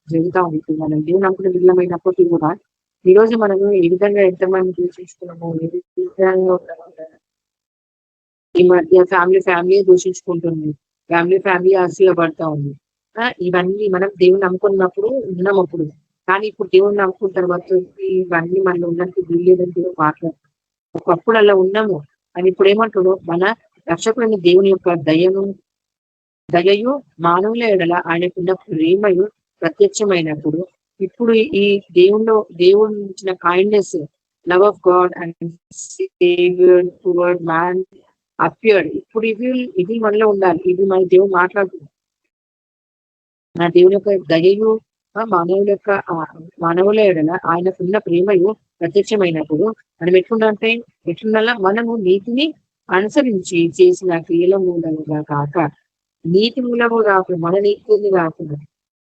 జరుగుతూ ఉంది. మనం దేవుని నమ్ముకునే విధమైనప్పటికీ కూడా ఈ రోజు మనము ఏ విధంగా ఎంతమంది దూషిస్తున్నాము, ఏ విధంగా ఈ మధ్య ఫ్యామిలీ దూషించుకుంటుంది, ఫ్యామిలీ అసూయ పడతా ఉంది. ఇవన్నీ మనం దేవుని నమ్ముకున్నప్పుడు ఉన్నాం అప్పుడు. కానీ ఇప్పుడు దేవుని నమ్ముకున్న తర్వాత ఇవన్నీ మనలో ఉన్నట్టు వీల్లేదని దేవుడు మాట్లాడు. ఒకప్పుడు అలా ఉన్నాము అని ఇప్పుడు ఏమంటాడు, మన రక్షకుడైన దేవుని యొక్క దయయు మానవుల ఎడల ఆయనకున్న ప్రేమయు ప్రత్యక్షమైనప్పుడు ఇప్పుడు ఈ దేవుని ఇచ్చిన kindness, love of God and saviour towards man appeared. ఇప్పుడు ఇది మనలో ఉండాలి. ఇది మన దేవుడు మాట్లాడుతుంది. నా దేవుని యొక్క దయయు మానవుల ఎడల ఆయనకున్న ప్రేమయు ప్రత్యక్షమైనప్పుడు మనం ఎట్లుండాలా, మనము నీతిని అనుసరించి చేసిన క్రియల మూలంగా కాక, నీతి మూలము కాకుండా మన నీతిని కాకుండా,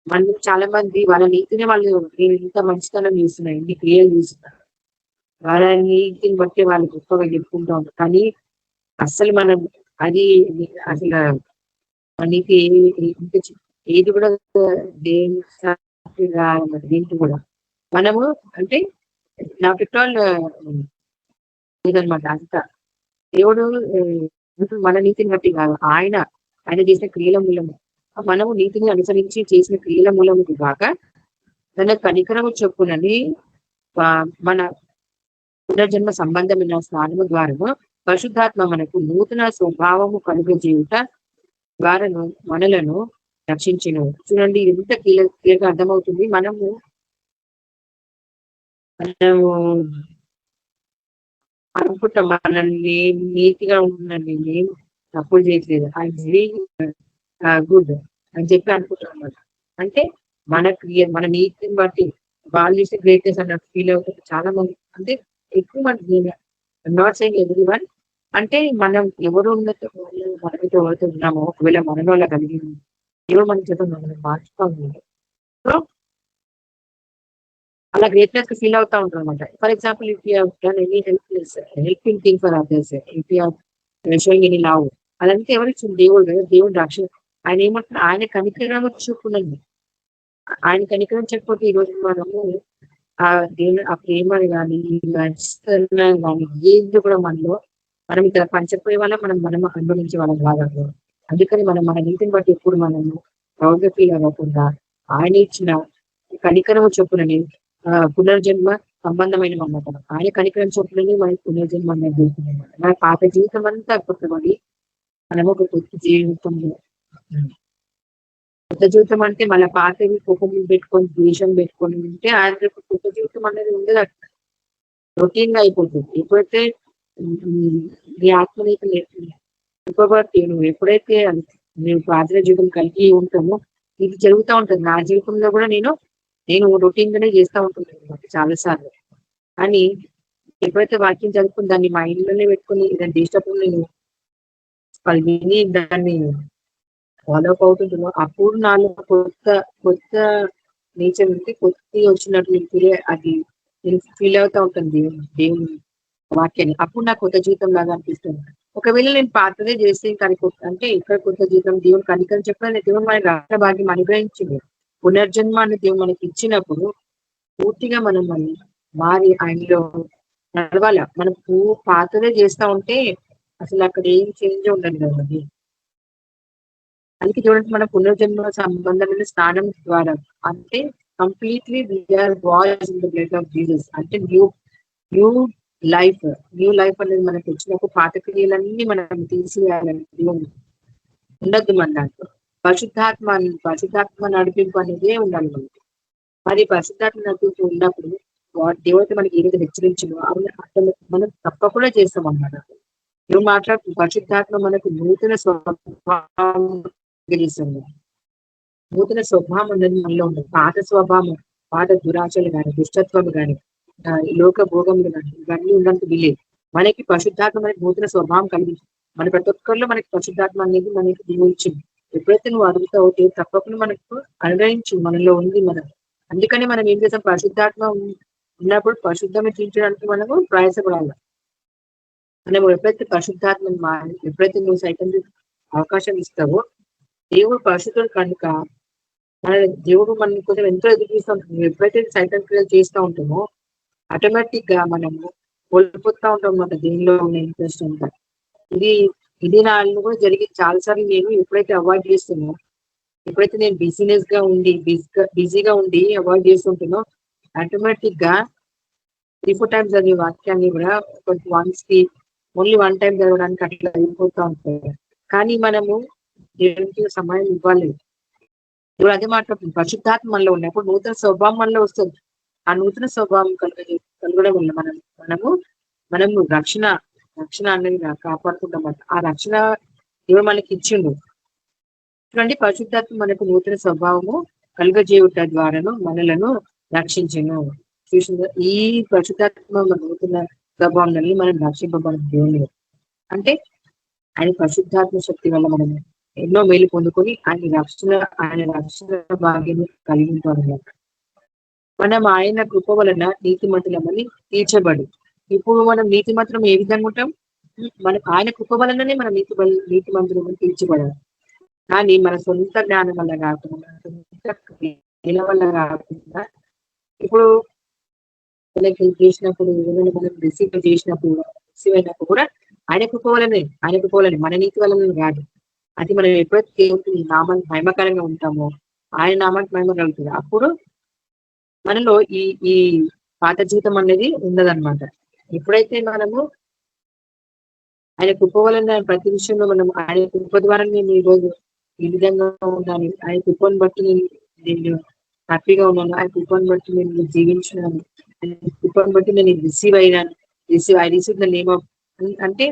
మనం చాలా మంది వాళ్ళ నీతిని వాళ్ళు నేను ఇంత మంచితనం చేస్తున్నాను, ఇన్ని క్రియలు చేస్తున్నారు, వాళ్ళ నీతిని బట్టి వాళ్ళు గొప్పగా చెప్పుకుంటూ ఉంటారు. కానీ అసలు మనం అది అసలు నీతి ఏది కూడా దేంట్లో కూడా మనము అంటే నాకు ఇట్టాల్ లేదనమాట. అంతా దేవుడు మన నీతిని బట్టి కాదు, ఆయన చేసిన క్రియల మూలము, మనము నీతిని అనుసరించి చేసిన క్రియల మూలము కాక తన కనికరము చొప్పునని మన పునర్జన్మ సంబంధమైన స్నానము ద్వారము పరిశుద్ధాత్మ మనకు నూతన స్వభావము కలుగజేయుట ద్వారా మనలను రక్షించిన. చూడండి, ఎంత క్లియర్గా అర్థమవుతుంది. మనము అనుకుంటాం మనల్ని నీతిగా ఉంటుందండి, నేను తప్పులు చేయట్లేదు, ఐ వెరీ గుడ్ అని చెప్పి అనుకుంటాం అన్నమాట. అంటే మన నీతిని బట్టి వాళ్ళు చేసే గ్రేట్నెస్ అన్నట్టు ఫీల్ అవుతుంది చాలా మంది. అంటే ఎక్కువ మంది, నాట్ సెయింగ్ ఎవ్రీ వన్, అంటే మనం ఎవరు ఉన్నట్టు మనమైతే ఎవరైతే ఉన్నామో ఒకవేళ మనలో కలిగి ఎవరు మన చేత మనం మార్చుతా ఉన్నాము, సో అలా గ్రేట్నెస్ కి ఫీల్ అవుతా ఉంటారు అనమాట. For example, if you done any helping thing for others, if you showing any love, అదంతా ఎవరు ఇచ్చింది? దేవుడు రక్షణ. ఆయన ఏమంటున్నారు, ఆయన కనికరం చూపునండి. ఆయన కనికరం చెప్పకపోతే ఈ రోజు మనము ఆ దేవుని ఆ ప్రేమని కానీ కానీ ఏది కూడా మనం ఇక్కడ పంచపోయే వాళ్ళం, మనం అనుభవించే వాళ్ళం కాదు. అందుకని మన నీతిని బట్టి ఎప్పుడు మనము ప్రౌడ్గా ఫీల్ అవ్వకుండా ఆయన ఇచ్చిన కనికరము చొప్పునని పునర్జన్మ సంబంధమైన అన్నమాట. ఆయన కనికరం చొప్పునని మనకి పునర్జన్మ అనేది దొరుకుతుంది. మన పాత జీవితం అంతా కొత్తబడి మనము ఒక కొత్త జీవితం అంటే మన పాతవి కోపం పెట్టుకొని ద్వేషం పెట్టుకొని ఉంటే ఆయన కొత్త జీవితం అనేది ఉండదు. అక్కడ రొటీన్ గా అయిపోతుంది. ఎప్పుడైతే నీ ఆత్మ నీకు నింపబట్టి నువ్వు ఎప్పుడైతే నేను ప్రార్థన జీవితం కలిగి ఉంటామో ఇది జరుగుతూ ఉంటుంది. నా జీవితంలో కూడా నేను రొటీన్ గానే చేస్తూ ఉంటున్నాను చాలా సార్లు. కానీ ఎప్పుడైతే వాక్యం చదువుకుని దాన్ని మా ఇంట్లోనే పెట్టుకుని దాన్ని చేసేటప్పుడు నేను విని దాన్ని ఫాలో అప్ అవుతుంటున్నాను, అప్పుడు నాలో కొత్త నేచర్ ఉంటే కొత్త వచ్చినట్టు నేను ఫీల్ అవుతూ ఉంటుంది దేవుని వాక్యాన్ని. అప్పుడు నాకు కొత్త జీవితం లాగా అనిపిస్తుంది. ఒకవేళ నేను పాతదే చేస్తే కానీ అంటే ఇక్కడ కొత్త జీవితం దేవుని కనికరం చెప్పిన దేవుని మన రక్షణ భాగ్యం అనుగ్రహించింది. పునర్జన్మ అనే దేవుడు మనకి ఇచ్చినప్పుడు పూర్తిగా మనం మారి ఆయనలో నడవాల. మనం పాతదే చేస్తా ఉంటే అసలు అక్కడ ఏం చేంజ్ ఉండదు కదండి. అందుకే చూడండి, మన పునర్జన్మ సంబంధమైన స్నానం ద్వారా అంటే completely we are wash in the blood of Jesus. అంటే న్యూ లైఫ్ అనేది మనకు వచ్చినప్పుడు పాత క్రియలన్నీ మనం తీసివేయాలని ఉండద్దు మన దాంట్లో. పరిశుద్ధాత్మ నడిపింపు అనేదే ఉండాలి మనకి. మరి పరిశుద్ధాత్మ నడిపింపు ఉన్నప్పుడు దేవుడితో మనకి ఏదైతే హెచ్చరించిందో అవి మనం తప్పకుండా చేస్తాం అన్నమాట. నువ్వు మాట్లాడుతూ పరిశుద్ధాత్మ మనకు నూతన స్వభావం కలిగిస్తుంది. నూతన స్వభావం అనేది మనలో ఉండదు. పాత స్వభావం, పాత దురాశలు కానీ, దుష్టత్వం కానీ, లోక భోగములు కానీ ఇవన్నీ ఉన్నందుకు వీలేదు. మనకి పరిశుద్ధాత్మ మనకి నూతన స్వభావం కలిగించింది. మన ప్రతి ఒక్కరిలో మనకి పరిశుద్ధాత్మ అనేది మనకి దిగువచ్చింది. ఎప్పుడైతే నువ్వు అడుగుతావో తప్పకుండా మనకు అనుగ్రహించింది, మనలో ఉంది. మనం అందుకని మనం ఏం చేస్తాం, పరిశుద్ధాత్మ ఉన్నప్పుడు పరిశుద్ధమే తీర్చడానికి మనము ప్రయాసపడాలి. మనం ఎప్పుడైతే పరిశుద్ధాత్మ ఎప్పుడైతే నువ్వు సైతం అవకాశం ఇస్తావో, దేవుడు పరిశుద్ధుడు కనుక దేవుడు మన కొంచెం ఎంతో ఎదురు చూస్తూ ఉంటాం. ఎప్పుడైతే సైతం క్రియలు చేస్తూ ఉంటామో ఆటోమేటిక్ గా మనము కోల్పోతా ఉంటాం అన్నమాట దేనిలో ఉన్న ఇంట్రెస్ట్ అంతా. ఇది నాలో కూడా జరిగింది చాలాసార్లు. నేను ఎప్పుడైతే అవాయిడ్ చేస్తున్నా, ఎప్పుడైతే నేను బిజీగా ఉండి అవాయిడ్ చేస్తుంటానో ఆటోమేటిక్ గా 3-4 టైమ్స్ చదివే వాక్యాన్ని కూడా ఓన్లీ 1 టైం చదవడానికి అట్లా అయిపోతా ఉంటాయి. కానీ మనము దేవునికి సమయం ఇవ్వాలి. ఇప్పుడు అదే మాట్లాడుతుంది, పరిశుద్ధాత్మ మనలో ఉన్నప్పుడు నూతన స్వభావం మనలో వస్తుంది. ఆ నూతన స్వభావం కలగడం వల్ల మనము రక్షణ అనేది కాపాడుకుంటాం. ఆ రక్షణ దేవుడు మనకి ఇచ్చిండు. చూడండి, పరిశుద్ధాత్మ మనకు నూతన స్వభావము కలుగజేయుట ద్వారాను మనలను రక్షించను. చూసిందా, ఈ పరిశుద్ధాత్మ నూతన స్వభావం మనం రక్షింపబడిన దేవుడు. అంటే ఆయన పరిశుద్ధాత్మ శక్తి వల్ల మనం ఎన్నో మేలు పొందుకొని ఆయన రక్షణ భాగ్యం కలిగి ఉంటాం. మనం ఆయన కృప వలన నీతిమంతులమని తీర్చబడి, ఇప్పుడు మనం నీతిమంతులం ఏ విధంగా ఉంటాం, మనకు ఆయన కృప వలననే మనం నీతిమంతులమని తీర్చబడాలి. కానీ మన సొంత జ్ఞానం వల్ల కాకుండా, మన సొంత క్రియల వల్ల కాకుండా, ఇప్పుడు చేసినప్పుడు మనం రిసీవ్ అయినప్పుడు కూడా ఆయన కృప వలనే మన నీతి వలన కాదు. అది మనం ఎప్పుడైతే నామానికి మహిమకరంగా ఉంటామో ఆయన నామానికి మహిమ కలుగుతుంది. అప్పుడు మనలో ఈ పాత జీవితం అనేది ఉండదన్నమాట. ఎప్పుడైతే మనము ఆయన కృప వలన ప్రతి విషయంలో మనం ఆయన కృప ద్వారా నేను ఈరోజు ఈ విధంగా ఉన్నాను, ఆయన కృపను బట్టి నేను హ్యాపీగా ఉన్నాను, ఆయన కృపను బట్టి నేను జీవించినాను, ఆయన కృపను బట్టి నేను I receive the name of అంటే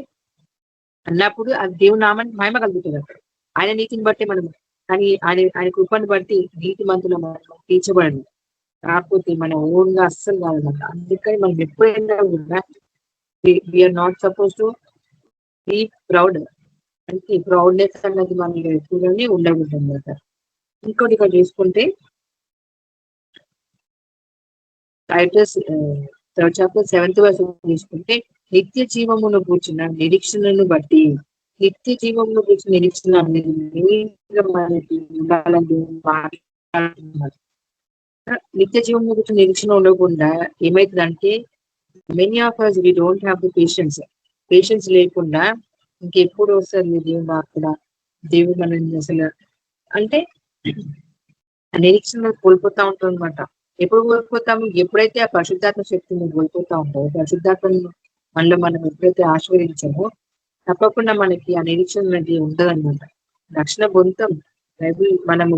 అన్నప్పుడు అది దేవుని నామానికి మహిమ కలుగుతుంది. అక్కడ ఆయన నీతిని బట్టి మనం, కానీ ఆయన కృపను బట్టి నీతి మంతులు మనం తీర్చబడండి. కాకపోతే మన ఓన్ గా అస్సలు కాదన్నమాట. అందుకని మనం ఎప్పుడైనా కూడా we are not suppose to be proud. అంటే ప్రౌడ్నెస్ అన్నది మనలో ఎక్కువగానే ఉండకూడదు అన్నమాట. ఇంకోటి ఇక్కడ చూసుకుంటే Titus 3rd chapter 7th verse తీసుకుంటే, నిత్య జీవమును కూర్చున్న నిరీక్షణను బట్టి, నిత్య జీవమును కూర్చున్న నిరీక్షణ అనేది మనకి ఉండాలని మాట్లాడుతున్నారు. నిత్య జీవమును కూర్చున్న నిరీక్షణ ఉండకుండా ఏమైతుందంటే, many of us we don't have the patience లేకుండా ఇంకెప్పుడు వస్తుంది దేవుడు అక్కడ దేవుడు మనల్ని అసలు అంటే నిరీక్షణ కోల్పోతా ఉంటాం అనమాట. ఎప్పుడు కోల్పోతాము, ఎప్పుడైతే ఆ పరిశుద్ధాత్మ శక్తిని కోల్పోతా ఉంటామో, పరిశుద్ధాత్మను మనలో మనం ఎప్పుడైతే ఆశీర్వదించామో తప్పకుండా మనకి ఆ నిరీక్షణ అనేది ఉండదన్నమాట. రక్షణ పొందుతాం, బైబిల్ మనము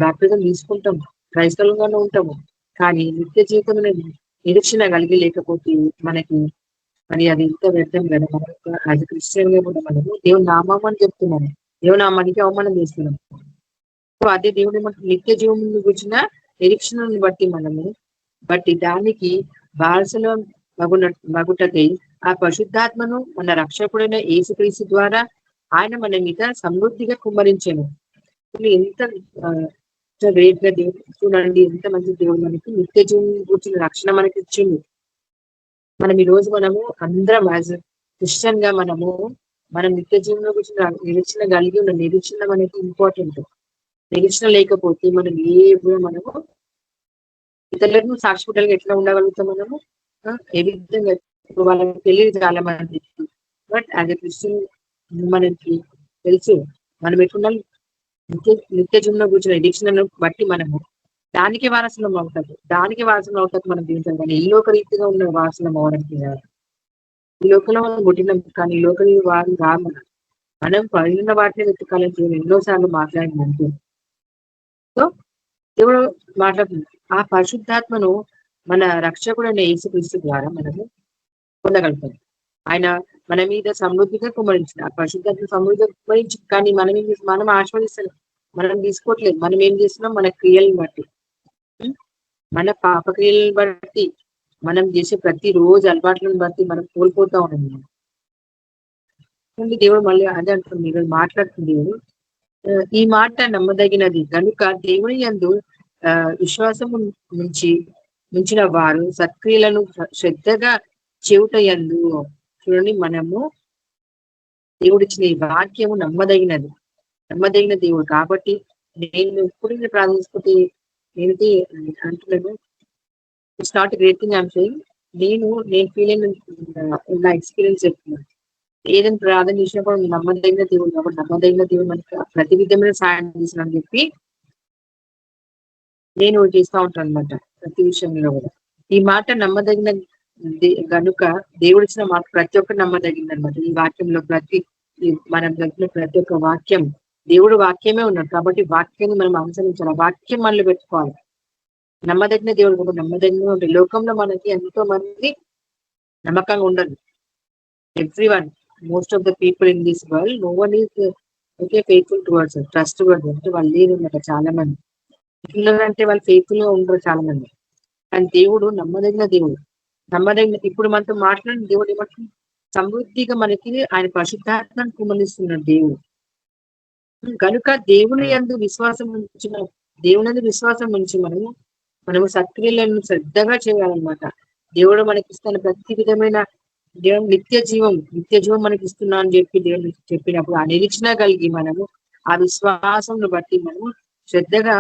బాప్టిజం తీసుకుంటాం, క్రైస్తవంగానే ఉంటాము, కానీ నిత్య జీవితం నిరీక్షణ కలిగి లేకపోతే మనకి మరి అది ఎంత వ్యర్థం కదా. మనకు యాజ్ క్రిస్టియన్ గా కూడా మనము దేవుని నామం అని చెప్తున్నాము, దేవుని నామానికి అవమానం చేస్తున్నాము. సో అదే దేవుని నిత్య జీవం గురించిన నిరీక్షణను బట్టి దానికి బారసలో మగుటకై ఆ పరిశుద్ధాత్మను మన రక్షకుడైన యేసుక్రీస్తు ద్వారా ఆయన మన మీద సమృద్ధిగా కుమ్మరించాను. ఎంత గ్రేట్ గా దేవుడు చూడండి, ఎంత మంచి దేవుడు మనకి నిత్య జీవం గురించిన రక్షణ మనకి ఇచ్చింది. మనం ఈ రోజు అందరం యాజ్ క్రిస్టియన్ గా మనం నిత్య జీవనం గురించిన నిరీక్షణ కలిగి ఉన్న నిరీక్షణ మనకి ఇంపార్టెంట్. నిరీక్షణ లేకపోతే మనం మనము ఇతరులకు సాక్షిపుటలుగా ఎట్లా ఉండగలుగుతాం, మనము ఏ విధంగా వాళ్ళకి తెలియదు చాలా మందికి. బట్ యాజ్ ఎ క్రిస్టియన్ మనకి తెలుసు మనం ఎట్లుండాలి, నిత్య జీవనంలో కూర్చున్న ఎడిక్షన్ బట్టి మనము దానికి వారసులం అవుతాడు, దానికి వారసులం అవుతాడు మనం జీవితం. కానీ ఈ లోక రీతిగా ఉన్న వారసులం అవడానికి కాదు. ఈ లోకంలో మనం పుట్టినాం, కానీ ఈ లోక వారు రాము. మనం పడిన వాటిని వెతకాలని దేవుడు ఎన్నోసార్లు మాట్లాడినంటూ. సో దేవుడు మాట్లాడుతుంది. ఆ పరిశుద్ధాత్మను మన రక్షకుడైన యేసుక్రీస్తు ద్వారా మనము పొందగలుగుతాం. ఆయన మన మీద సమృద్ధిగా కుమరించిన ఆ పరిశుద్ధాత్మ సమృద్ధిగా కుమరించి, కానీ మనం ఆస్వాదిస్తాం, మనం తీసుకోవట్లేదు. మనం ఏం చేస్తున్నాం? మన క్రియలను బట్టి, మన పాప క్రియలను బట్టి, మనం చేసే ప్రతి రోజు అలవాట్లను బట్టి మనం కోల్పోతా ఉన్నాం. దేవుడు మళ్ళీ అదే అంటుంది, ఈరోజు మాట్లాడుతుంది దేవుడు. ఈ మాట నమ్మదగినది కనుక దేవుని యందు విశ్వాసము మించిన వారు సత్క్రియలను శ్రద్ధగా చెవుట యందు. చూడండి, మనము దేవుడిచ్చిన ఈ వాక్యము నమ్మదగినది, నమ్మదగిన దేవుడు కాబట్టి నేను ఎప్పుడు ప్రార్థించుకుంటే ఏంటి అంటున్నాను, it's not great thing I'm saying. నేను ఫీల్ అయిన నా ఎక్స్పీరియన్స్ చెప్తున్నాను. ఏదైనా ప్రార్థన చేసినప్పుడు నమ్మదగిన దేవుడు కాబట్టి నమ్మదగిన దేవుడు మనకి ప్రతి విధమైన సాయం చేసిన చెప్పి నేను చేస్తూ ఉంటాను అనమాట, ప్రతి విషయంలో కూడా. ఈ మాట నమ్మదగిన గనుక దేవుడిచ్చిన మాట ప్రతి ఒక్కరు నమ్మదగింది అనమాట. ఈ వాక్యంలో మనం దగ్గర ప్రతి ఒక్క వాక్యం దేవుడు వాక్యమే ఉన్నాడు కాబట్టి వాక్యాన్ని మనం అనుసరించాలి, వాక్యం మనలో పెట్టుకోవాలి. నమ్మదగిన దేవుడు కూడా నమ్మదగిన ఉంటుంది. లోకంలో మనకి ఎంతో మంది నమ్మకంగా ఉండదు. Everyone, most of the people in this world, no one is okay faithful towards, trust word అంటే వాళ్ళు లేదన్నమాట. చాలా మంది పిల్లలంటే వాళ్ళు ఫెయిత్ఫుల్ గా ఉండరు చాలా మంది. కానీ దేవుడు నమ్మదగిన దేవుడు, నమ్మదగిన. ఇప్పుడు మనతో మాట్లాడిన దేవుడు ఏమంటుంది? సమృద్ధిగా మనకి ఆయన పరిశుద్ధాత్మను కుమరిస్తున్నాడు దేవుడు. కనుక దేవుని యందు విశ్వాసం ఉంచి మనము సత్క్రియలను శ్రద్ధగా చేయాలన్నమాట. దేవుడు మనకి ఇస్తున్న ప్రతి విధమైన దేవుడు నిత్య జీవం మనకి ఇస్తున్నా అని చెప్పి దేవుడు చెప్పినప్పుడు ఆ నిరీక్షణ కలిగి మనము ఆ విశ్వాసంను బట్టి మనము శ్రద్ధగా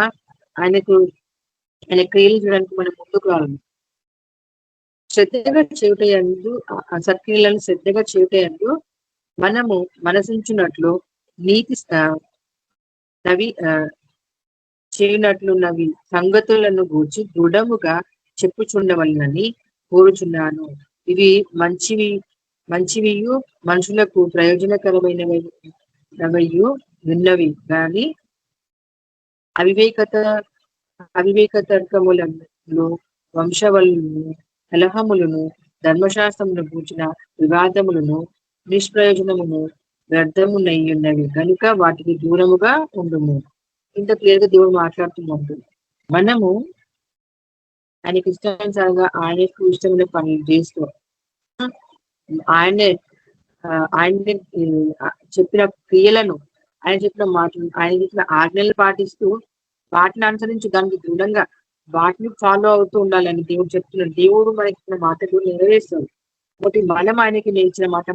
ఆయన క్రియలు చూడడానికి మనం ముందుకు రావాలి. శ్రద్ధగా చేయుటయందు, సత్క్రియలను శ్రద్ధగా చేయుటయందు మనము మనసుంచున్నట్లు నీతి చేయనట్లున్నవి సంగతులను గూర్చి దృఢముగా చెప్పుచుండవలనని కోరుచున్నాను. ఇవి మంచివియు మనుషులకు ప్రయోజనకరమైనవి విన్నవి కానీ అవివేక తర్కములను, వంశవలను, కలహములను, ధర్మశాస్త్రమును కూర్చిన వివాదములను, నిష్ప్రయోజనమును, వ్యర్థమునయ్యున్నవి కనుక వాటికి దూరముగా ఉండుము. ఇంత క్లియర్ గా దేవుడు మాట్లాడుతున్నట్టు మనము ఆయనకి ఇష్టానుసారంగా ఆయనకు ఇష్టమైన పనులు చేస్తూ ఆయన చెప్పిన క్రియలను, ఆయన చెప్పిన మాటలు, ఆయన చెప్పిన ఆజ్ఞలను పాటిస్తూ వాటిని అనుసరించి దానికి దృఢంగా వాటిని ఫాలో అవుతూ ఉండాలని దేవుడు చెప్తున్నాడు. దేవుడు మనకి ఇచ్చిన మాటలు నెరవేరుస్తాడు కాబట్టి మనం ఆయనకి నేర్చిన మాట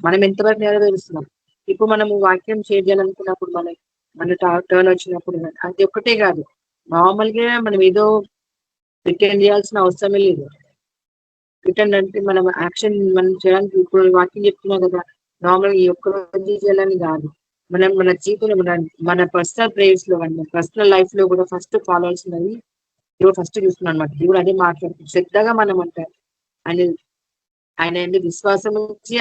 మనం ఎంతవరకు నెరవేరుస్తున్నాం. ఇప్పుడు మనము వాక్యం షేర్ చేయాలనుకున్నప్పుడు మన టర్న్ వచ్చినప్పుడు అది ఒక్కటే కాదు, నార్మల్ గా మనం ఏదో రిటర్న్ చేయాల్సిన అవసరమే లేదు. రిటర్న్ అంటే మనం యాక్షన్ మనం చేయడానికి ఇప్పుడు వాక్యం చెప్తున్నాం కదా, నార్మల్ ఈ ఒక్క రోజు చేయాలని కాదు. మనం మన జీవితంలో మన పర్సనల్ ప్రేయర్స్ లో మన పర్సనల్ లైఫ్ లో కూడా ఫస్ట్ ఫాలో అవ్వాల్సినవి దేవుడు ఫస్ట్ చూస్తున్నాం అనమాట. దేవుడు అదే మాట్లాడుతుంది. శ్రద్ధగా మనం అంటారు ఆయన విశ్వాసం వచ్చి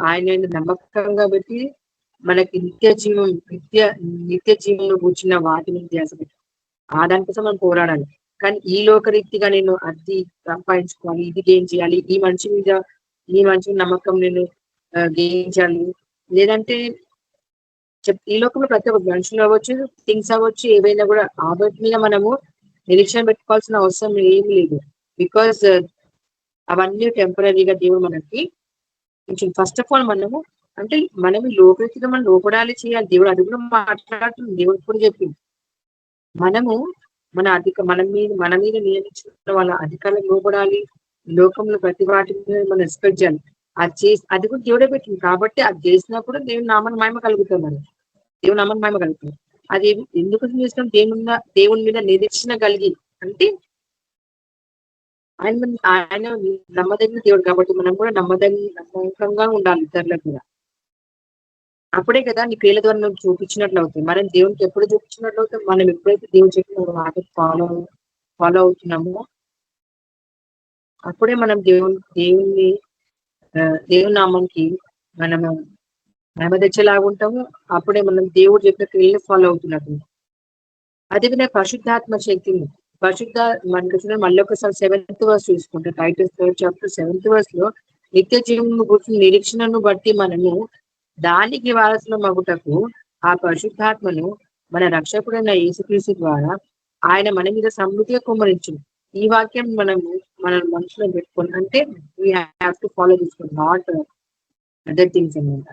ఆయన నమ్మకంగా పెట్టి మనకి నిత్య జీవంలో కూర్చున్న వాటిని ధ్యాస పెట్టి దానికోసం మనం పోరాడాలి. కానీ ఈ లోకరీతిగా నేను అది సంపాదించుకోవాలి, ఇది గెయిన్ చేయాలి, ఈ మనిషి మీద నమ్మకం నేను గెయిన్ చేయాలి, లేదంటే ఈ లోకంలో ప్రతి ఒక్క మనుషులు అవ్వచ్చు, థింగ్స్ అవ్వచ్చు, ఏవైనా కూడా వాటి మీద మనము నిరీక్షణ పెట్టుకోవాల్సిన అవసరం ఏమి లేదు. బికాస్ అవన్నీ టెంపరీగా దేవుడు మనకి కొంచెం ఫస్ట్ ఆఫ్ ఆల్ మనము లోకరీతిగా మనం లోపడాలి చేయాలి. దేవుడు అది కూడా మాట్లాడుతుంది. దేవుడు కూడా చెప్పింది మనము మన మీద నియమించిన వాళ్ళ అధికారులకు లోపడాలి, లోకంలో ప్రతి వాటి మీద మనం రెస్పెక్ట్ చేయాలి. అది కూడా దేవుడే పెట్టింది కాబట్టి అది చేసినప్పుడు దేవుని నామని మహిమ కలుగుతాం. దేవుని నామని మహిమ కలుగుతాం. అది ఎందుకు చేస్తాం? దేవుని మీద నిరీక్షణ కలిగి, అంటే ఆయన నమ్మదగిన దేవుడు కాబట్టి మనం కూడా నమ్మకంగా ఉండాలి ఇతరులకు కూడా. అప్పుడే కదా నీ క్రియల ద్వారా నువ్వు చూపించినట్లు అవుతుంది. మనం దేవునికి ఎప్పుడు చూపించినట్లు అవుతాం? మనం ఎప్పుడైతే దేవుడు చెప్పిన మాట ఫాలో అవుతున్నామో అప్పుడే మనం దేవుని దేవుని నామానికి మనము మహిమ తెచ్చేలాగా ఉంటాము. అప్పుడే మనం దేవుడు చెప్పిన క్రియలు ఫాలో అవుతున్నట్టు. అదేవిధంగా పరిశుద్ధాత్మ శక్తిని మనకి చూడండి మళ్ళీ ఒకసారి 7th వర్స్ చూసుకుంటే title 3rd chapter 7th verse లో నిత్య జీవము గురించి నిరీక్షణను బట్టి మనము దానికి వారసుల మగుటకు ఆ పరిశుద్ధాత్మను మన రక్షకుడైన యేసుక్రీస్తు ద్వారా ఆయన మన మీద సమృద్ధిగా కుమ్మరించింది. ఈ వాక్యం మన మనసులో పెట్టుకొని అంటే we have to follow this not other things అన్నమాట.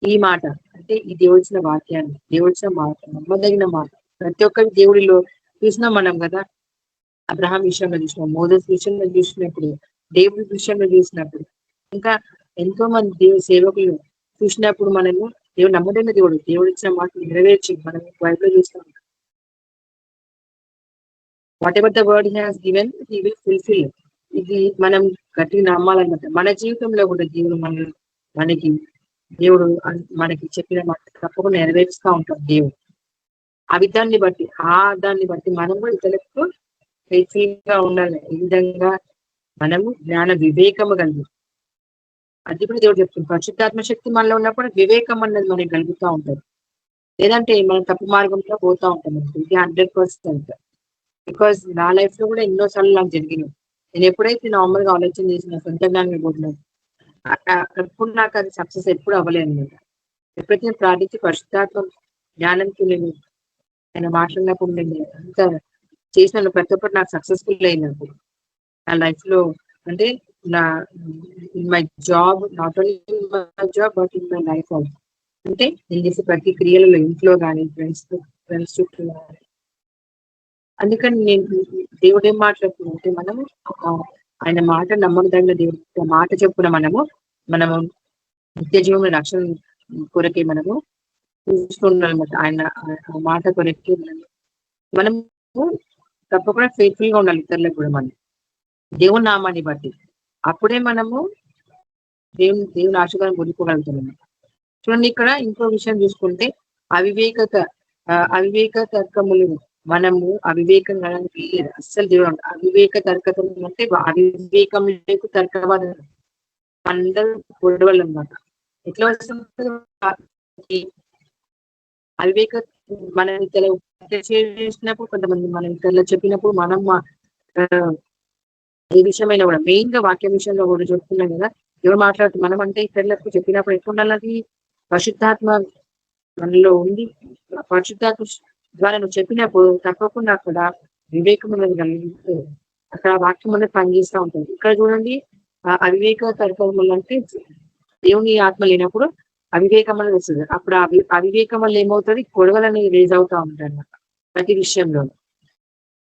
ఈ మాట అంటే ఈ దేవుడిచిన వాక్యాన్ని దేవుడిచిన మాట నమ్మదగిన మాట ప్రతి ఒక్కరి దేవుడిలో చూసినాం మనం కదా. అబ్రహాం విషయంలో చూసినాం, మోసెస్ విషయంలో చూసినప్పుడు, దేవుడి విషయంలో చూసినప్పుడు, ఇంకా ఎంతో మంది దేవుడి సేవకులు చూసినప్పుడు మనము దేవుడు నమ్మదగిన దేవుడు ఇచ్చిన మాట నెరవేర్చి మనం బైబిల్లో చూస్తాం. What ever the word has given he will fulfil. ఇది మనం గట్టిగా నమ్మాలన్నమాట. మన జీవితంలో కూడా దేవుడు మనకి చెప్పిన మాట తప్పకుండా నెరవేరుస్తూ ఉంటాం. దేవుడు దాన్ని బట్టి మనం కూడా ఇతరులకు ఫెయిత్ఫుల్ గా ఉండాలి. ఈ విధంగా మనము జ్ఞాన వివేకము కలిగి, అది కూడా దేవుడు చెప్తుంది. పరిశుద్ధాత్మ శక్తి మనలో ఉన్నప్పుడు వివేకం అన్నది మనకి కలుగుతూ ఉంటుంది. లేదంటే మనం తప్పు మార్గంలో పోతా ఉంటాం. ఇది 100%. బికాస్ నా లైఫ్ లో కూడా ఎన్నోసార్లు నాకు జరిగినాయి. నేను ఎప్పుడైతే నార్మల్ గా ఆలోచన చేసిన సొంత జ్ఞానం పోతున్నాను ఎప్పుడు నాకు అది సక్సెస్ ఎప్పుడు అవ్వలేదు అనమాట. ఎప్పుడైతే నేను ప్రార్థించి పరిశుద్ధాత్మ జ్ఞానంకి నేను ఆయన మాట్లాడినప్పుడు నేను అంత చేసిన ప్రతి ఒక్కటి నాకు సక్సెస్ఫుల్ అయినప్పుడు నా లైఫ్ లో, అంటే నా in my job, not only in my job but in my life also. అంటే నేను చేసే ప్రతి క్రియలలో ఇంట్లో కానీ ఫ్రెండ్స్ చుట్టూ కానీ. అందుకని దేవుడు ఏం మాట్లాడుతుందంటే మనము ఆయన మాట నమ్మకదగిన దేవుడు మాట చెప్పున మనము నిత్య జీవన రక్షణ కొరకే మనము చూస్తుండాలన్నమాట. ఆయన మాట కొరకే మనము తప్పకుండా ఫెయిత్ఫుల్ గా ఉండాలి ఇతరులకు కూడా. మనం దేవుని నామాన్ని బట్టి అప్పుడే మనము దేవుని ఆశీర్వాదం పొందుకోగలుగుతున్నాము. చూడండి, ఇక్కడ ఇంకో విషయం చూసుకుంటే అవివేక తర్కములు మనము అవివేకంగా అస్సలు దేవుడు అవివేక తర్కం అంటే అవివేకం లేకు తర్కవాదం అందరూ గొడవలు అన్నమాట. ఎట్లా వస్తుంది అవివేక? మన ఇతరులు చేసినప్పుడు కొంతమంది మన ఇతరులు చెప్పినప్పుడు మనం ఏ విషయమైనా కూడా మెయిన్ గా వాక్య విషయంలో కూడా చెప్తున్నాం కదా. ఎవరు మాట్లాడుతూ మనం అంటే ఇతరులకు చెప్పినప్పుడు ఎట్లా ఉండాలి? పరిశుద్ధాత్మ మనలో ఉంది. పరిశుద్ధాత్మ ద్వారా నువ్వు చెప్పినప్పుడు తప్పకుండా అక్కడ వివేకం అనేది కలిగి అక్కడ వాక్యం అనేది పనిచేస్తూ ఉంటుంది. ఇక్కడ చూడండి, అవివేక తర్కములు అంటే దేవుని ఆత్మ లేనప్పుడు అవివేకం అనేది వస్తుంది. అప్పుడు అవివేకం వల్ల ఏమవుతుంది? గొడవలని రేజ్ అవుతా ఉంటాయి అన్నమాట ప్రతి విషయంలో.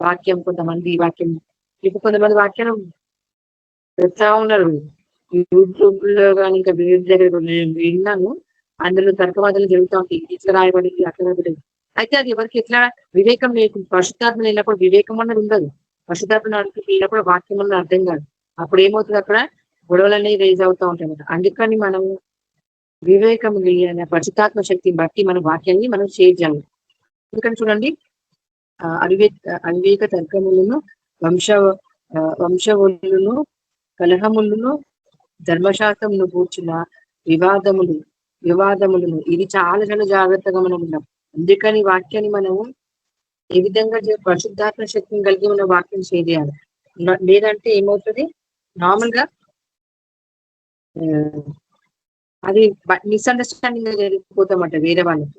కొంతమంది కొంతమంది వాక్యం పెడతా ఉన్నారు యూట్యూబ్ లో కానీ ఇంకా వేరే దగ్గర విన్నాను. అందులో తర్కవాదాలు జరుగుతూ ఉంటాయి. ఇట్లా రాయబడింది అట్లా రాయబడింది. అయితే అది ఎవరికి ఎట్లా వివేకం లేకుండా పరిశుద్ధాత్మ లేనప్పుడు వివేకం అన్నది ఉండదు. పరిశుద్ధాత్మ లేనప్పుడు వాక్యం అన్నది అర్థం కాదు. అప్పుడు ఏమవుతుంది? అక్కడ గొడవలన్నీ రేజ్ అవుతూ ఉంటాయి అన్నమాట. అందుకని మనం వివేకం కలిగిన పరిశుద్ధాత్మ శక్తిని బట్టి మన వాక్యాన్ని మనం షేర్ చేయాలి. ఎందుకంటే చూడండి, అవివేక తర్కములను వంశవులను కలహములను ధర్మశాస్త్రమును కూర్చున్న వివాదములను ఇది చాలా చాలా జాగ్రత్తగా మనం ఉన్నాం. అందుకని వాక్యాన్ని మనము ఏ విధంగా పరిశుద్ధాత్మ శక్తిని కలిగి ఉన్న వాక్యం చేయాలి. లేదంటే ఏమవుతుంది? నార్మల్ గా అది మిస్అండర్స్టాండింగ్ గా జరిగిపోతామంట వేరే వాళ్ళకి.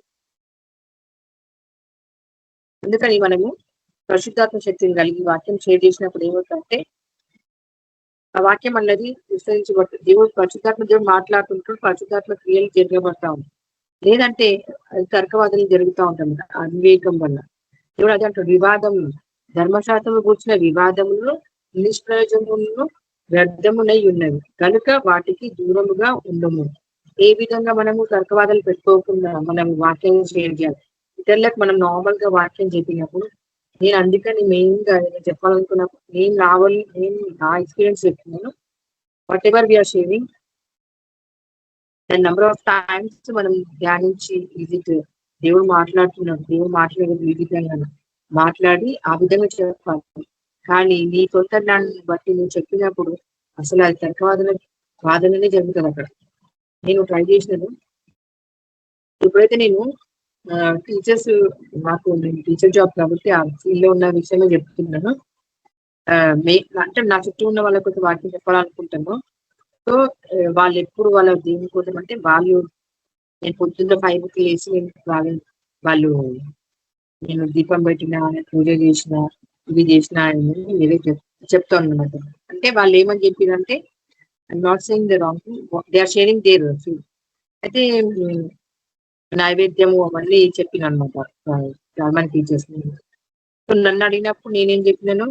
అందుకని మనము పరిశుద్ధాత్మ శక్తిని కలిగి వాక్యం షేర్ చేసినప్పుడు ఏమవుతుందంటే ఆ వాక్యం అన్నది విస్తరించబడుతుంది. పరిశుద్ధాత్మ దేవుడు మాట్లాడుతుంటాడు, పరిశుద్ధాత్మ క్రియలు జరగబడతా ఉంటాయి. లేదంటే అది తర్కవాదాలు జరుగుతూ ఉంటాయి అవివేకం వల్ల. దేవుడు అదే అంటాడు, వివాదములు ధర్మశాస్త్రము కూర్చున్న వివాదములు నిష్ప్రయోజనములను వ్యర్థమునై ఉన్నవి కనుక వాటికి దూరముగా ఉండము. ఏ విధంగా మనము తర్కవాదాలు పెట్టుకోకుండా మనం వాక్యం షేర్ చేయాలి. ఇతరులకు మనం నార్మల్ గా వాక్యం చెప్పినప్పుడు నేను అందుకని మెయిన్ గా చెప్పాలనుకున్నప్పుడు నేను నా ఎక్స్పీరియన్స్ చెప్తున్నాను. Whatever we are sharing number of times మనం ధ్యానించి దేవుడు మాట్లాడుతున్నాడు, దేవుడు మాట్లాడేది ఈ విధంగా మాట్లాడి ఆ విధంగా చెప్పాలి. కానీ నీ సొంత జ్ఞానాన్ని బట్టి నువ్వు చెప్పినప్పుడు అసలు అది వాదననే జరుగుతుంది అక్కడ. నేను ట్రై చేసినాను. ఎప్పుడైతే నేను టీచర్స్, నాకు నేను టీచర్ జాబ్ కాబట్టి ఆ ఫీల్డ్ లో ఉన్న విషయమే చెప్తున్నాను. అంటే నా చుట్టూ ఉన్న వాళ్ళ కొంచెం వాటిని చెప్పాలనుకుంటాను. సో వాళ్ళు ఎప్పుడు వాళ్ళ దేవుని కోసం అంటే వాళ్ళు, నేను పొద్దున్న 5కి లేచి వాళ్ళు నేను దీపం పెట్టిన, పూజ చేసిన, ఇవి చేసిన మీరే చెప్తాను అనమాట. అంటే వాళ్ళు ఏమని చెప్పారంటే, I'm not saying the wrong thing, they are sharing their feel. అయితే నైవేద్యము అవన్నీ చెప్పిన అనమాట మన టీచర్స్. సో నన్ను అడిగినప్పుడు నేనేం చెప్పినాను,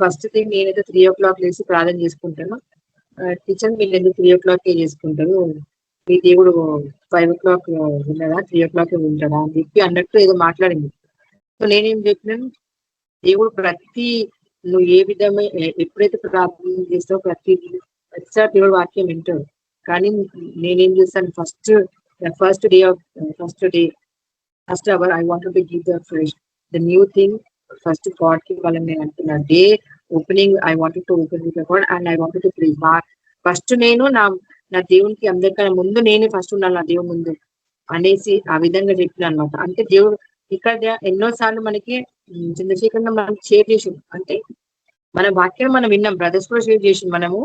ఫస్ట్ థింగ్ నేనైతే 3 o'clock లేసి ప్రార్థన చేసుకుంటాను. టీచర్ మీరు ఎందుకు 3 o'clock చేసుకుంటారు, మీ దేవుడు 5 o'clock ఉన్నాడా, 3 o'clock ఉంటాడా అని చెప్పి అన్నట్టు ఏదో మాట్లాడింది. సో నేనేం చెప్పినాను, దేవుడు నువ్వు ఏ విధమైన ఎప్పుడైతే ప్రార్థన చేస్తావో ప్రతిసారి దేవుడు వాక్యం వింటాడు. కానీ నేనేం చేస్తాను, first hour I want to give the new thing first God కి వాళ్ళని నేను అంటున్నా. Day opening I wanted to open with God and I wanted to praise. First నేను నా దేవునికి అందరికన్నా ముందు నేనే ఫస్ట్ ఉన్నాను నా దేవుని ముందు అనేసి ఆ విధంగా చెప్పిన అనమాట. అంటే దేవుడు ఇక్కడ ఎన్నోసార్లు మనకి చంద్రశేఖర్ మనకి షేర్ చేసి, అంటే మన వాక్యం మనం విన్నాం, బ్రదర్స్ కూడా షేర్ చేసి మనము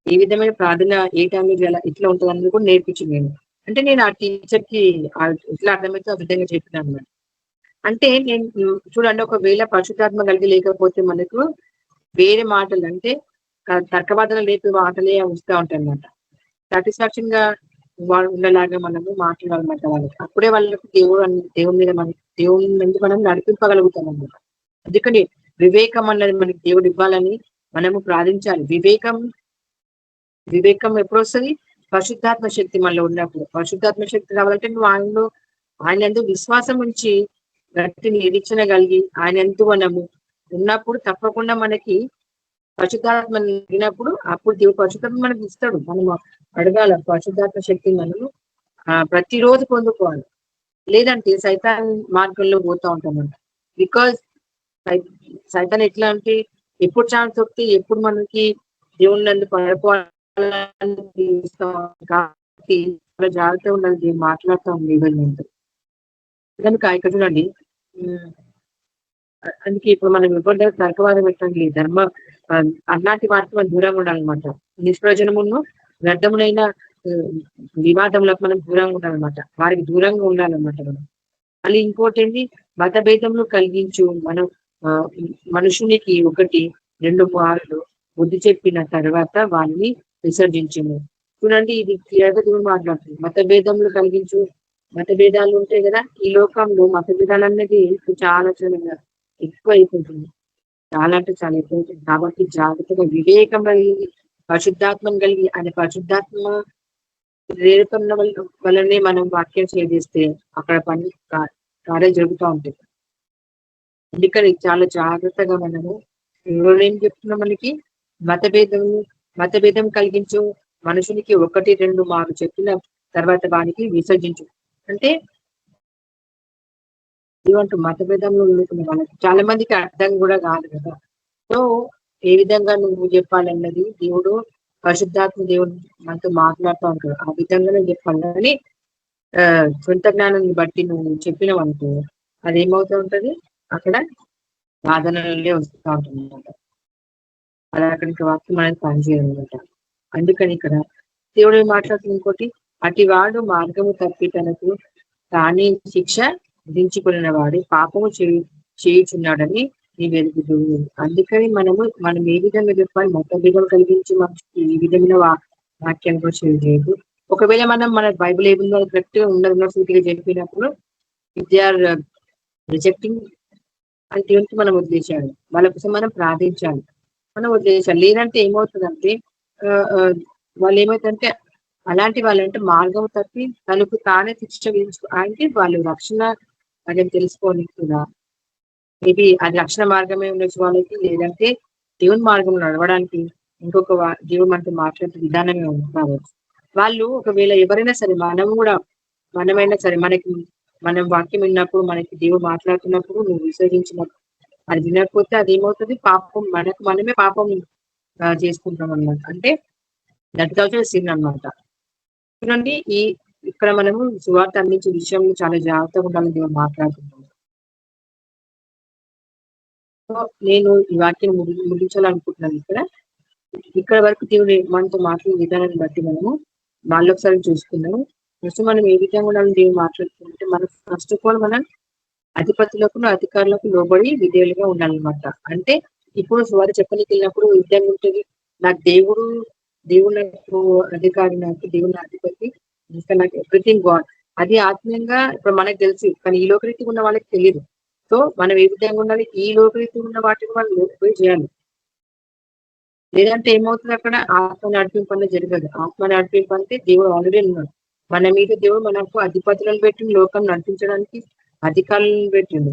ఏ విధమైన ప్రార్థన ఏ టైంలో ఇట్లా ఉంటుంది అనేది కూడా నేర్పించింది నేను. అంటే నేను ఆ టీచర్ కి ఎట్లా అర్థమైతే ఆ విధంగా చెప్పిన అనమాట. అంటే నేను చూడండి, ఒకవేళ పరిశుద్ధాత్మ కలిగి లేకపోతే మనకు వేరే మాటలు అంటే తర్కవాదనలు లేపే మాటలే వస్తూ ఉంటాయి అన్నమాట. సాటిస్ఫాక్షన్ గా ఉండేలాగా మనము మాట్లాడాలన్నమాట వాళ్ళకి. అప్పుడే వాళ్ళకి దేవుని మీద మనం నడిపింపగలుగుతాం అన్నమాట. అందుకని వివేకం అన్నది మనకి దేవుడు ఇవ్వాలని మనము ప్రార్థించాలి. వివేకం ఎప్పుడు వస్తుంది, పరిశుద్ధాత్మ శక్తి మనలో ఉన్నప్పుడు. పరిశుద్ధాత్మ శక్తి రావాలంటే నువ్వు ఆయన ఎందుకు విశ్వాసం ఉంచి గట్టి నిరీక్షణ కలిగి ఆయన ఎంతో మనము ఉన్నప్పుడు తప్పకుండా మనకి పరిశుద్ధాత్మ అడిగినప్పుడు అప్పుడు దేవుడు పరిశుద్ధాత్మ మనకి ఇస్తాడు. మనం అడగాల పరిశుద్ధాత్మ శక్తిని మనము ప్రతిరోజు పొందుకోవాలి. లేదంటే సైతాన్ మార్గంలో పోతా ఉంటామంట. బికాజ్ సైతాన్ ఎట్లా అంటే ఎప్పుడు ఛాన్స్ వస్తే ఎప్పుడు మనకి దేవుని నందు పడుకోవాలని కాబట్టి జాగ్రత్తగా ఉండాలి. మాట్లాడుతూ ఉంది కనుక ఇక్కడ చూడండి, అందుకే ఇప్పుడు మనం ఎవరి తర్కవాదం పెట్టండి, అలాంటి వాటికి మనం దూరంగా ఉండాలన్నమాట. నిష్ప్రయోజనమును వ్యర్థములైన వివాదములకు మనం దూరంగా ఉండాలన్నమాట, వారికి దూరంగా ఉండాలన్నమాట మనం. మళ్ళీ ఇంకోటి ఏంటి, మతభేదములు కలిగించు మనుషునికి 1-2 మార్లు బుద్ధి చెప్పిన తర్వాత వారిని విసర్జించము. చూడండి, ఇది క్లియర్గా దేవుడు మాట్లాడుతుంది. మతభేదాలు ఉంటాయి కదా ఈ లోకంలో. మతభేదాలు అనేది చాలా చాలా ఎక్కువ అయిపోతుంది, చాలా అంటే చాలా ఎక్కువ అవుతుంది. కాబట్టి జాగ్రత్తగా వివేకం కలిగి పరిశుద్ధాత్మను కలిగి ఆయన పరిశుద్ధాత్మ ప్రేరేపణ వల్లనే మనం వాక్యం చేస్తే అక్కడ పని కార్యాలు జరుగుతూ ఉంటాయి. అందుకని చాలా జాగ్రత్తగా మనము ఏం చెప్తున్నాం, మనకి మతభేదం కలిగించు మనుషునికి 1-2 మార్లు చెప్పిన తర్వాత వానికి విసర్జించు. అంటే ఇవంటూ మతభేదంలో ఉండుకున్న వాళ్ళకి చాలా మందికి అర్థం కూడా కాదు కదా. సో ఏ విధంగా నువ్వు చెప్పాలన్నది దేవుడు పరిశుద్ధాత్మ దేవుడు మనతో మాట్లాడుతూ ఉంటాడు. ఆ విధంగానే చెప్పాలి. కానీ సొంత జ్ఞానాన్ని బట్టి నువ్వు చెప్పినవంటూ అదేమవుతూ ఉంటది, అక్కడ వాదనలే వస్తూ ఉంటుంది అనమాట. అలా అక్కడికి వాక్యం అనేది పనిచేయాలన్నమాట. అందుకని ఇక్కడ దేవుడు మాట్లాడుతుంది. ఇంకోటి, అటివాడు మార్గము తప్పి తనకు తానే శిక్ష విధించుకున్న వాడు పాపము చేయుచున్నాడని నీ వెలుగుదు. అందుకని మనం ఏ విధంగా చెప్పాలి, మతభేదం కలిగించి మనకి ఈ విధమైన వాక్యాన్ని కూడా చేయలేదు. ఒకవేళ మన బైబుల్ ఏముందో కరెక్ట్గా ఉన్నసూటిగా చెప్పినప్పుడు దే ఆర్ రిజెక్టింగ్ అని దేవునికి మనం వదిలేసాడు. వాళ్ళ కోసం మనం ప్రార్థించాలి, మనం వదిలేసాలి. లేదంటే ఏమవుతుందంటే వాళ్ళు ఏమవుతుందంటే అలాంటి వాళ్ళంటే మార్గం తప్పి తనకు తానే శిక్ష విధించుకో అంటే వాళ్ళు రక్షణ అదే తెలుసుకోని కూడా మేబీ అది రక్షణ మార్గమే ఉండొచ్చు వాళ్ళకి, లేదంటే దేవుని మార్గంలో నడవడానికి ఇంకొక దేవుడు మనతో మాట్లాడే విధానమే కావచ్చు. వాళ్ళు ఒకవేళ ఎవరైనా సరే మనమైనా సరే మనం వాక్యం విన్నప్పుడు మనకి దేవుడు మాట్లాడుతున్నప్పుడు నువ్వు విసర్జించినప్పుడు అది వినకపోతే అది ఏమవుతుంది? పాపం మనమే పాపం చేసుకుంటాం అన్నమాట. అంటే దట్ ఆల్సో సిన్ అన్నమాట. చూడండి ఇక్కడ మనము సువార్త అందించే విషయంలో చాలా జాగ్రత్తగా ఉండాలని దేవుడు మాట్లాడుతున్నాము. సో నేను ఈ వాక్యం ముగించాలనుకుంటున్నాను. ఇక్కడ వరకు దేవుడు మనతో మాట్లాడే విధానాన్ని బట్టి మనము ఒకసారి చూసుకున్నాము. ఫస్ట్ మనం ఏ విధంగా ఉండాలని దేవుడు మాట్లాడుతుంటే మనం ఫస్ట్ ఆఫ్ ఆల్ మనం అధిపతులకు అధికారులకు లోబడి విధేయులుగా ఉండాలన్నమాట. అంటే ఇప్పుడు వారు చెప్పనికి వెళ్ళినప్పుడు విధంగా ఉంటుంది, నాకు దేవుడు నాకు అధికారి, నాకు దేవుడు అధిపతి, ఇంకా నాకు ఎవ్రీథింగ్ గాడ్. అది ఆత్మీయంగా ఇప్పుడు మనకు తెలుసు, కానీ ఈ లోకరీతి ఉన్న వాళ్ళకి తెలియదు. సో మనం ఏ విధంగా ఉండాలి? ఈ లోకరీతి ఉన్న వాటిని వాళ్ళు లోపలి చేయాలి. లేదంటే ఏమవుతుంది? అక్కడ ఆత్మ నడిపింపు అనేది జరగదు. ఆత్మ నడిపింపు అంటే దేవుడు ఆల్రెడీ ఉన్నాడు మన మీద. దేవుడు మనకు అధిపతులను పెట్టి లోకం నడిపించడానికి అధికారులను పెట్టిండు.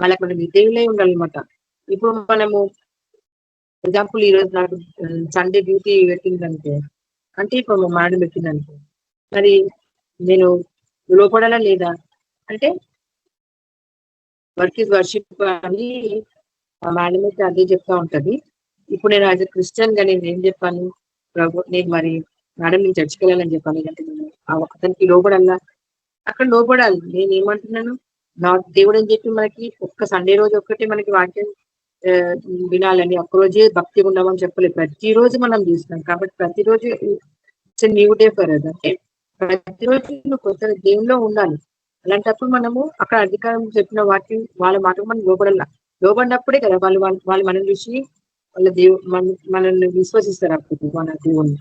వాళ్ళకి మనం విధేయులై ఉండాలన్నమాట. ఇప్పుడు మనము ఎగ్జాంపుల్ ఈ రోజు నాకు సండే డ్యూటీ పెట్టిందంటే, అంటే ఇప్పుడు మా మేడం పెట్టిందనుకో, మరి నేను లోపడాలా లేదా? అంటే వర్క్ ఇస్ వర్షిప్ అని మేడం అయితే అదే చెప్తా ఉంటది. ఇప్పుడు నేను యాజ్ ఎ క్రిస్టియన్ గా నేను ఏం చెప్పాను? నేను మరి మేడం నేను చర్చికి వెళ్ళాలని చెప్పాను. లేదంటే నేను అతనికి లోపడాలా? అక్కడ లోపడాలి. నేను ఏమంటున్నాను, నా దేవుడు అని చెప్పి మనకి ఒక్క సండే రోజు ఒక్కటే మనకి వాక్యం వినాలని, ఒక్కరోజే భక్తి ఉండమని చెప్పలేదు. ప్రతిరోజు మనం చూస్తున్నాం కాబట్టి ప్రతిరోజు it's new day for us. అంటే ప్రతిరోజు నువ్వు కొత్త దేవుల్లో ఉండాలి. అలాంటప్పుడు మనము అక్కడ అధికారం చెప్పిన వాక్యం వాళ్ళ మాటకు మనం లోబడినప్పుడే కదా వాళ్ళు మనం చూసి వాళ్ళ మనల్ని విశ్వసిస్తారు అప్పుడు మన దేవుణ్ణి.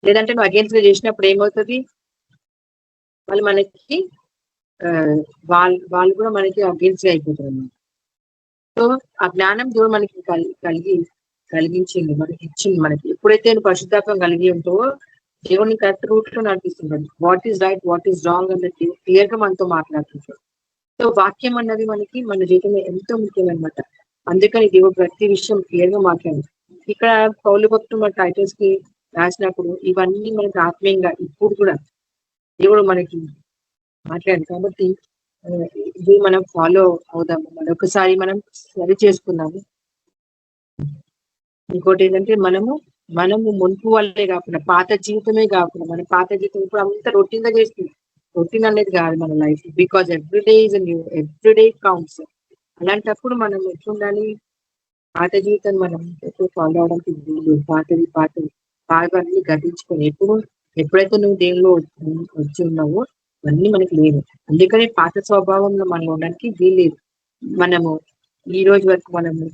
లేదంటే నువ్వు అగేన్స్ట్ గా చేసినప్పుడు ఏమవుతుంది? వాళ్ళు మనకి వాళ్ళు కూడా మనకి అగేన్స్ట్ గా అయిపోతారు అన్నమాట. సో ఆ జ్ఞానం దేవుడు మనకి కలిగించింది, మనకి ఇచ్చింది. మనకి ఎప్పుడైతే నువ్వు పరిశుద్ధాత్మ కలిగి ఉంటావో దేవుడిని కరెక్ట్ రూట్ లో నడిపిస్తున్నాడు. What is right, what is wrong అన్నది క్లియర్ గా మనతో మాట్లాడుతుంటాడు. సో వాక్యం అన్నది మనకి మన జీవితంలో ఎంతో ముఖ్యమన్నమాట. అందుకని దేవుడు ప్రతి విషయం క్లియర్ గా మాట్లాడు. ఇక్కడ పౌలు భక్తులు మన టైటిల్స్ కి రాసినప్పుడు ఇవన్నీ మనకి ఆత్మీయంగా ఇప్పుడు కూడా దేవుడు మనకి మాట్లాడు. కాబట్టి ఇది మనం ఫాలో అవుదాము. మరొకసారి మనం సరి చేసుకున్నాము. ఇంకోటి ఏంటంటే మనము మున్పు వల్లే కాకుండా పాత జీవితమే కాకుండా మన పాత జీవితం ఇప్పుడు అంతా రొటీన్ గా చేస్తుంది. రొటీన్ అనేది కాదు మన life. Because everyday is new, everyday counts. అలాంటప్పుడు మనం ఎట్లుండాలి? పాత జీవితం మనం ఎప్పుడు ఫాలో అవడానికి పాతవి పాతవన్నీ గతించుకొని ఎప్పుడైతే నువ్వు దేవుల్లో వచ్చి ఉన్నావో అన్నీ మనకి లేవు. అందుకని పాత స్వభావంలో మనం ఉండడానికి వీల్లేదు. మనము ఈ రోజు వరకు మనము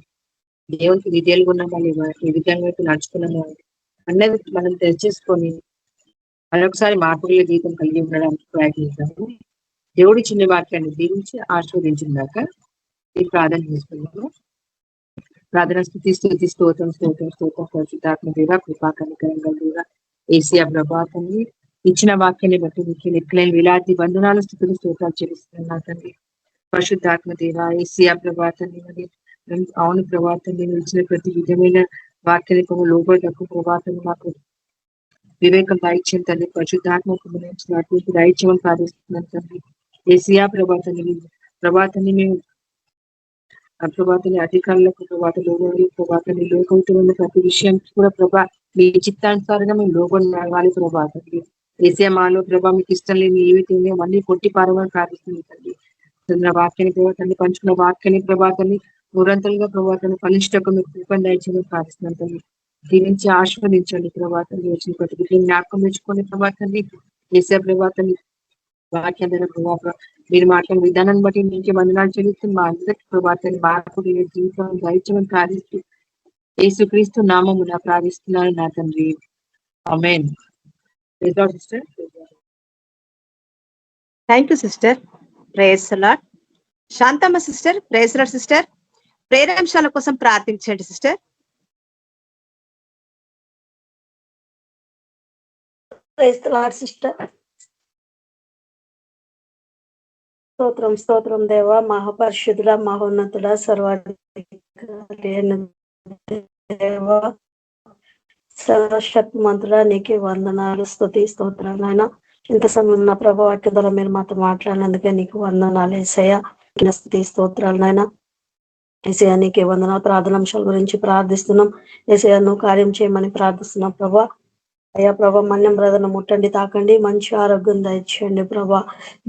దేవునికి విధేయులుగా ఉన్నామా లేవా, ఏ విధంగా అయితే నడుచుకున్నామా అన్నది మనం తెచ్చేసుకొని మరొకసారి మార్పుల జీవితం కలిగి ఉండడానికి ప్రయత్నిస్తాము. దేవుడి చిన్న వాక్యాన్ని దీవించి ఆశీర్వదించిందాక ఈ ప్రార్థన చేసుకున్నాము. ప్రార్థన స్తుతి స్తోత్రం పరిశుద్ధాత్మ దేవ, కృపా కనికరంగా దేవ, ఏసియా ప్రభాతాన్ని ఇచ్చిన వాక్యాన్ని బట్టి మీకు లెక్కలేని వేలాది వందనాలు స్థుతులు స్తోత్రాలు చెల్లిస్తున్నాను తండ్రి. పరిశుద్ధాత్మ దేవ, ఏసియా ప్రభాతాన్ని అవును ప్రభాతాన్ని ఇచ్చిన ప్రతి విధమైన వాక్యాలకు లోపలకు ప్రభాతాన్ని మాకు వివేకం దాయిచ్చిన తండ్రి. పరిశుద్ధాత్మకు దాయిత్యమని ప్రార్థిస్తున్నాను తండ్రి. ఏసియా ప్రభాతాన్ని మేము ప్రభాతాన్ని అధికారులకు ప్రభాతాన్ని లోకంతో ఉన్న ప్రతి విషయం కూడా ప్రభా మీ చిత్తానుసారంగా మేము లోపలి నడవాలి ప్రభాతాన్ని. ఏసియా మాలో ప్రభా మీకు ఇష్టం లేని ఏవైతే అన్ని కొట్టి పారమని ప్రార్థిస్తుంది తండ్రి. వాక్యాన్ని ప్రభాతాన్ని పంచుకున్న వాక్యాన్ని ప్రభాతాన్ని నిరంతరంగా ప్రభాతాన్ని ఫలిష్టకు మీకు కృపను దయచేయమని ప్రార్థిస్తున్నాను తండ్రి. దీనికి ఆశీర్వదించండి ప్రభాతాన్ని. వచ్చిన ప్రతి బిడ్డని జ్ఞాపకం తెచ్చుకొని ప్రభాతాన్ని ఏసియా ప్రభాతాన్ని వాక్యం ప్రభావ మీరు మాట్లాడిన విధానాన్ని బట్టి నీకే వందనాలు చెల్లిస్తుంది. మా అందరికి ప్రభాతాన్ని మార్పు జీవితం దయచేయమని ప్రార్థిస్తూ యేసుక్రీస్తు నామమున ప్రార్థిస్తున్నాను నా తండ్రి, amen. Sister, thank you sister. Prayers Lord. Shantamma sister, prayers Lord sister. ప్రేరాంశాల కోసం ప్రార్థించండి sister. Praise the Lord sister. స్తోత్రం దేవ, మహాపరిశుద్ధుల మహోన్నతుల సర్వాధికారి దేవ, సర్వశక్తి మంతుడా నీకే వందనాలు, స్తుతి స్తోత్రాలు నాయన. ఇంత సమయం నా ప్రభావ వాక్య ద్వారా మీరు మాతో మాట్లాడినందుకే నీకు వందనాలు యేసయ్య. స్తుతి స్తోత్రాలు నాయన. యేసయ్య నీకే వందనాలు. ప్రార్థనాంశాల గురించి ప్రార్థిస్తున్నాం. యేసయ్య నువ్వు కార్యం చేయమని ప్రార్థిస్తున్నాం ప్రభా. అయ్యా ప్రభా, మన్యం బ్రదర్ను ముట్టండి, తాకండి, మంచి ఆరోగ్యం దయచేయండి ప్రభా.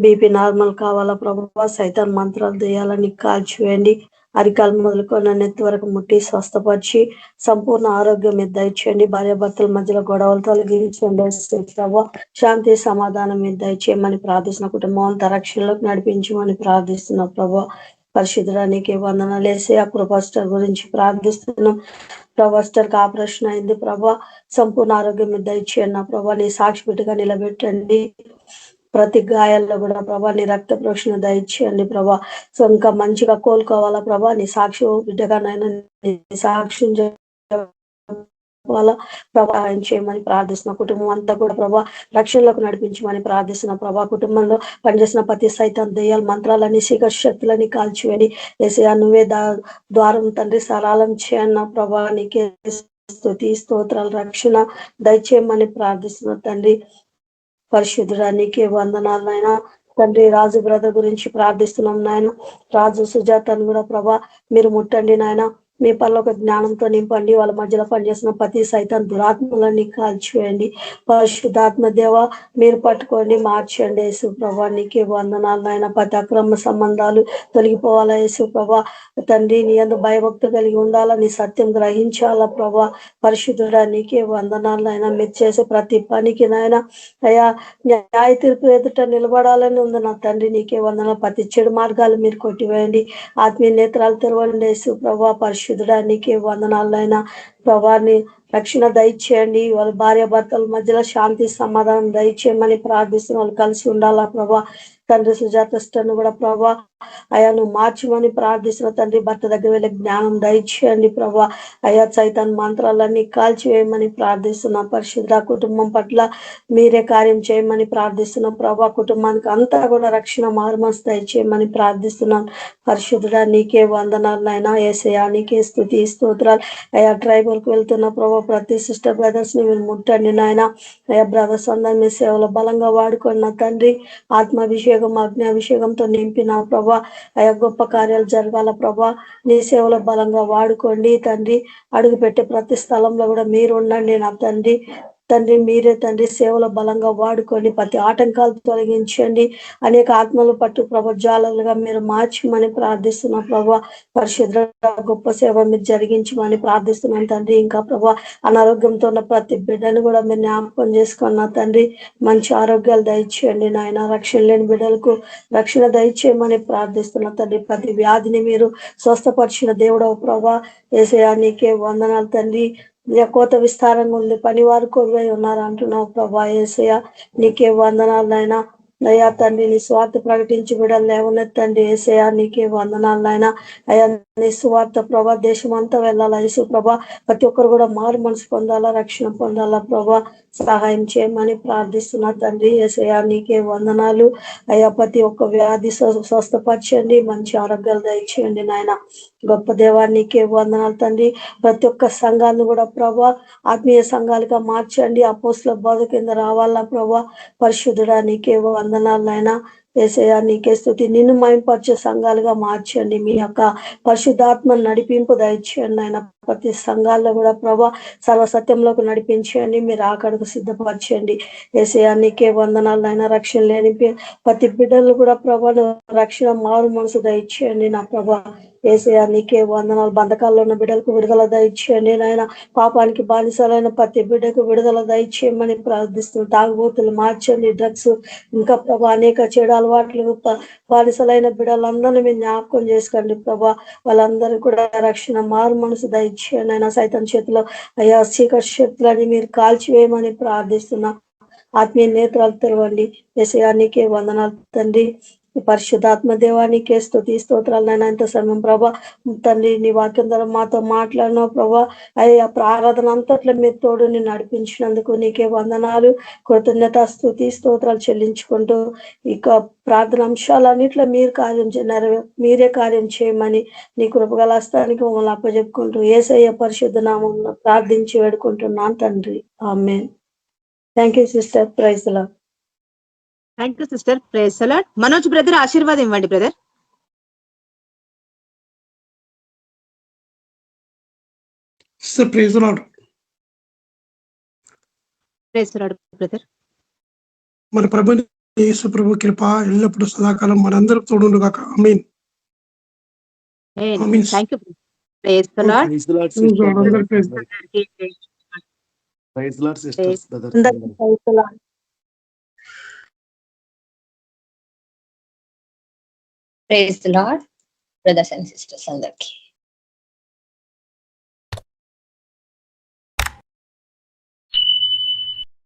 బీపీ నార్మల్ కావాలా ప్రభా, సైతాన్ మంత్రాలు దెయ్యాలని కాల్చివేయండి. అరికాలు మొదలుకొని నెత్తి వరకు ముట్టి స్వస్థపరిచి సంపూర్ణ ఆరోగ్యం మీద దయచేయండి. భార్యాభర్తల మధ్యలో గొడవలు తొలగించండి ప్రభా. శాంతి సమాధానం మీద దయచేయమని ప్రార్థిస్తున్న కుటుంబం అంతా రక్షణలోకి నడిపించమని ప్రార్థిస్తున్నా ప్రభా. పరిశుద్ధరానికి వందనాలు యేసయ్య. కృపాస్టర్ గురించి ప్రార్థిస్తున్నాం ప్రభా. స్టర్కి ఆపరేషన్ అయింది ప్రభా, సంపూర్ణ ఆరోగ్యం మీద దయచేయండి ప్రభా. నీ సాక్షి బిడ్డగా నిలబెట్టండి. ప్రతి గాయాల్లో కూడా ప్రభా నీ రక్త ప్రోక్షణ దయచేయండి ప్రభా. సో ఇంకా మంచిగా కోలుకోవాలా ప్రభా. నీ సాక్షి బిడ్డగా నైనా నీ సాక్ష్యం ప్రభావం చేయమని ప్రార్థిస్తున్న కుటుంబం అంతా కూడా ప్రభా రక్షణలోకి నడిపించమని ప్రార్థిస్తున్న ప్రభా. కుటుంబంలో పనిచేసిన ప్రతి సైతం దెయ్యాల మంత్రాలని శీఘ్ర శక్తులని కాల్చివేడి యేసయ్య. నువ్వే ద్వారం తండ్రి సరళం చేయన్న ప్రభా. నీకే స్తుతి స్తోత్రాలు, రక్షణ దయచేయమని ప్రార్థిస్తున్న తండ్రి. పరిశుద్ధుడా నీకే వందనాలు నాయన. తండ్రి రాజు బ్రదర్ గురించి ప్రార్థిస్తున్నాం నాయన. రాజు సుజాతను కూడా ప్రభా మీరు ముట్టండి నాయన. మీ పనులకు జ్ఞానంతో నింపండి. వాళ్ళ మధ్యలో పనిచేసిన ప్రతి సైతం దురాత్మలన్నీ కాల్చివేయండి. పరిశుద్ధాత్మ దేవ మీరు పట్టుకోండి, మార్చండి యేసు ప్రభా. నీకే వందనాలు నాయన. ప్రతి అక్రమ సంబంధాలు తొలగిపోవాలా యేసు ప్రభా. తండ్రి నీ యందు భయభక్తి కలిగి ఉండాలా, నీ సత్యం గ్రహించాలా ప్రభా. పరిశుద్ధుడా నీకే వందనాలు నాయన. మీరు చేసే ప్రతి పనికి నాయన అయ్యా న్యాయ తీర్పు ఎదుట నిలబడాలని ఉంది నా తండ్రి. నీకే వందనాలు. ప్రతి చెడు మార్గాలు మీరు కొట్టివేయండి. ఆత్మీయ నేత్రాలు తెరవండి యేసు ప్రభా. పరిశుద్ధుడా నీకే వందనాలైనా ప్రభాని రక్షణ దయచేయండి. వాళ్ళ భార్య భర్తల మధ్యలో శాంతి సమాధానం దయచేయమని ప్రార్థిస్తున్న వాళ్ళు కలిసి ఉండాలా ప్రభా. తండ్రి సుజాత స్టర్ను కూడా ప్రభా అయా నువ్వు మార్చమని ప్రార్థిస్తున్న తండ్రి. భర్త దగ్గర వెళ్ళే జ్ఞానం దయచేయండి ప్రభా. అయా సైతాన్ మంత్రాలన్నీ కాల్చివేయమని ప్రార్థిస్తున్నా. పరిశుద్ధ కుటుంబం పట్ల మీరే కార్యం చేయమని ప్రార్థిస్తున్నాం ప్రభా. కుటుంబానికి అంతా కూడా రక్షణ మార్మస్ దయచేయమని ప్రార్థిస్తున్నాం. పరిశుద్ధుడా నీకే వందనాలు నాయన. యేసయ్యా నీకే స్తుతి స్తోత్రాలు. అయా ట్రైబల్ కు వెళ్తున్న ప్రభా ప్రతి సిస్టర్ బ్రదర్స్ ని మీరు ముట్టండి నాయన. అయా బ్రదర్స్ అందరినీ మీ సేవలో బలంగా వాడుకున్న తండ్రి. ఆత్మాభిషేకం అగ్నాభిషేకంతో నింపిన ప్రభా. అయా గొప్ప కార్యాలు జరగాల ప్రభా. నీ సేవలో బలంగా వాడుకోండి తండ్రి. అడుగు పెట్టే ప్రతి స్థలంలో కూడా మీరు ఉండండి నా తండ్రి. తండ్రి మీరే తండ్రి సేవలో బలంగా వాడుకొని ప్రతి ఆటంకాలు తొలగించండి. అనేక ఆత్మలు పట్టు ప్రభా జాలలుగా మీరు మార్చమని ప్రార్థిస్తున్నా ప్రభా. పరిశుద్ధ గొప్ప సేవ మీరు జరిగించమని ప్రార్థిస్తున్నాను తండ్రి. ఇంకా ప్రభా అనారోగ్యంతో ఉన్న ప్రతి బిడ్డను కూడా మీరు జ్ఞాపకం చేసుకున్న తండ్రి. మంచి ఆరోగ్యాలు దయచేయండి నాయన. రక్షణ లేని బిడ్డలకు రక్షణ దయచేయమని ప్రార్థిస్తున్నా తండ్రి. ప్రతి వ్యాధిని మీరు స్వస్థపరిచిన దేవుడవు ప్రభా. యేసయ్యా నీకే వందనాలు తండ్రి. కోత విస్తారంగా ఉంది, పని వారు కొద్దుగా ఉన్నారు అంటున్నావు ప్రభా. యేసయ్య నీకే వందనాలు నాయనా. అయ్యా తండ్రి నీ స్వార్థ ప్రకటించి బిడ్డలు లేవనెత్తండి యేసయ్యా నీకే వందనాలు నాయనా. అయ్యా నీ స్వార్థ ప్రభా దేశం అంతా వెళ్ళాలా యేసు ప్రభా. ప్రతి ఒక్కరు కూడా మారు మనసు పొందాలా, రక్షణ పొందాలా ప్రభా. సహాయం చేయమని ప్రార్థిస్తున్నా తండ్రి. యేసయ్యా నీకే వందనాలు. అయ్యా ప్రతి ఒక్క వ్యాధి స్వస్థపరచండి, మంచి ఆరోగ్యాలు దయచేయండి నాయన. గొప్ప దేవానికే వందనాలు తండ్రి. ప్రతి ఒక్క సంఘాన్ని కూడా ప్రభా ఆత్మీయ సంఘాలుగా మార్చండి. అపోస్తుల బోధ కింద రావాలా ప్రభా. పరిశుద్ధుడా నీకే వందనాలు నాయనా. యేసయ్యా నీకే స్తుతి. నిన్ను మహింపరిచే సంఘాలుగా మార్చండి. మీ యొక్క పరిశుద్ధాత్మ నడిపింపు దయచేయండి ఆయన. ప్రతి సంఘాల్లో కూడా ప్రభా సర్వసత్యంలోకి నడిపించండి. మీరు ఆకడకు సిద్ధపరచండి. యేసయ్యా నీకే వందనాలు నాయన. రక్షణ లేని ప్రతి బిడ్డలు కూడా ప్రభా రక్షణ మారు మనసు దయచేయండి నా ప్రభా. యేసయ్యా నీకే వందనాలు. బంధకాల్లో ఉన్న బిడ్డలకు విడుదల దయచేయండి నాయన. పాపానికి బానిసలైన ప్రతి బిడ్డకు విడుదల దయచేయమని ప్రార్థిస్తున్నాం. తాగుబోతులు మార్చండి, డ్రగ్స్ ఇంకా ప్రభా అనేక చెడు అలవాట్లు బానిసలైన బిడ్డలందరినీ మీరు జ్ఞాపకం చేసుకోండి ప్రభా. వాళ్ళందరూ కూడా రక్షణ మారు మనసు దయచేయండి అయినా. సైతం చేతిలో అయ్యా చీకటి శక్తులని మీరు కాల్చివేయమని ప్రార్థిస్తున్నా. ఆత్మీయ నేత్రాలు తెరవండి. యేసయ్యా నీకే వందనాలు తండ్రి. ఈ పరిశుద్ధాత్మ దేవానికే స్తుతి స్తోత్రాలు నాయన. ఇంత సమయం ప్రభా తండ్రి నీ వాక్యం ద్వారా మాతో మాట్లాడినావు ప్రభా. అయ్యా ఆరాధన అంతట్లో మీరు తోడుని నడిపించినందుకు నీకే వందనాలు, కృతజ్ఞత, స్తుతి స్తోత్రాలు చెల్లించుకుంటూ ఇక ప్రార్థన అంశాలన్నిట్లో మీరే కార్యం చేయమని నీ కృపగల హస్తానికి మమ్మల్ని అప్పచెప్పుకుంటూ యేసయ్య పరిశుద్ధ నామమున ప్రార్థించి వేడుకుంటున్నాను తండ్రి. Amen. Thank you sister. Praise the Lord. Thank you sister. Praise the Lord. Manoj brother ఆశీర్వాదం ఇవ్వండి brother. Praise the Lord. Praise the Lord brother. మన ప్రభు యేసు ప్రభు కృప ఎల్లప్పుడూ సదాకాలం మనందరం తోడును గాక. Amen. Amen. Thank you. Praise the Lord. Praise the Lord sister. అందరికీ praise the Lord. Praise the Lord, brothers and sisters అందరికి.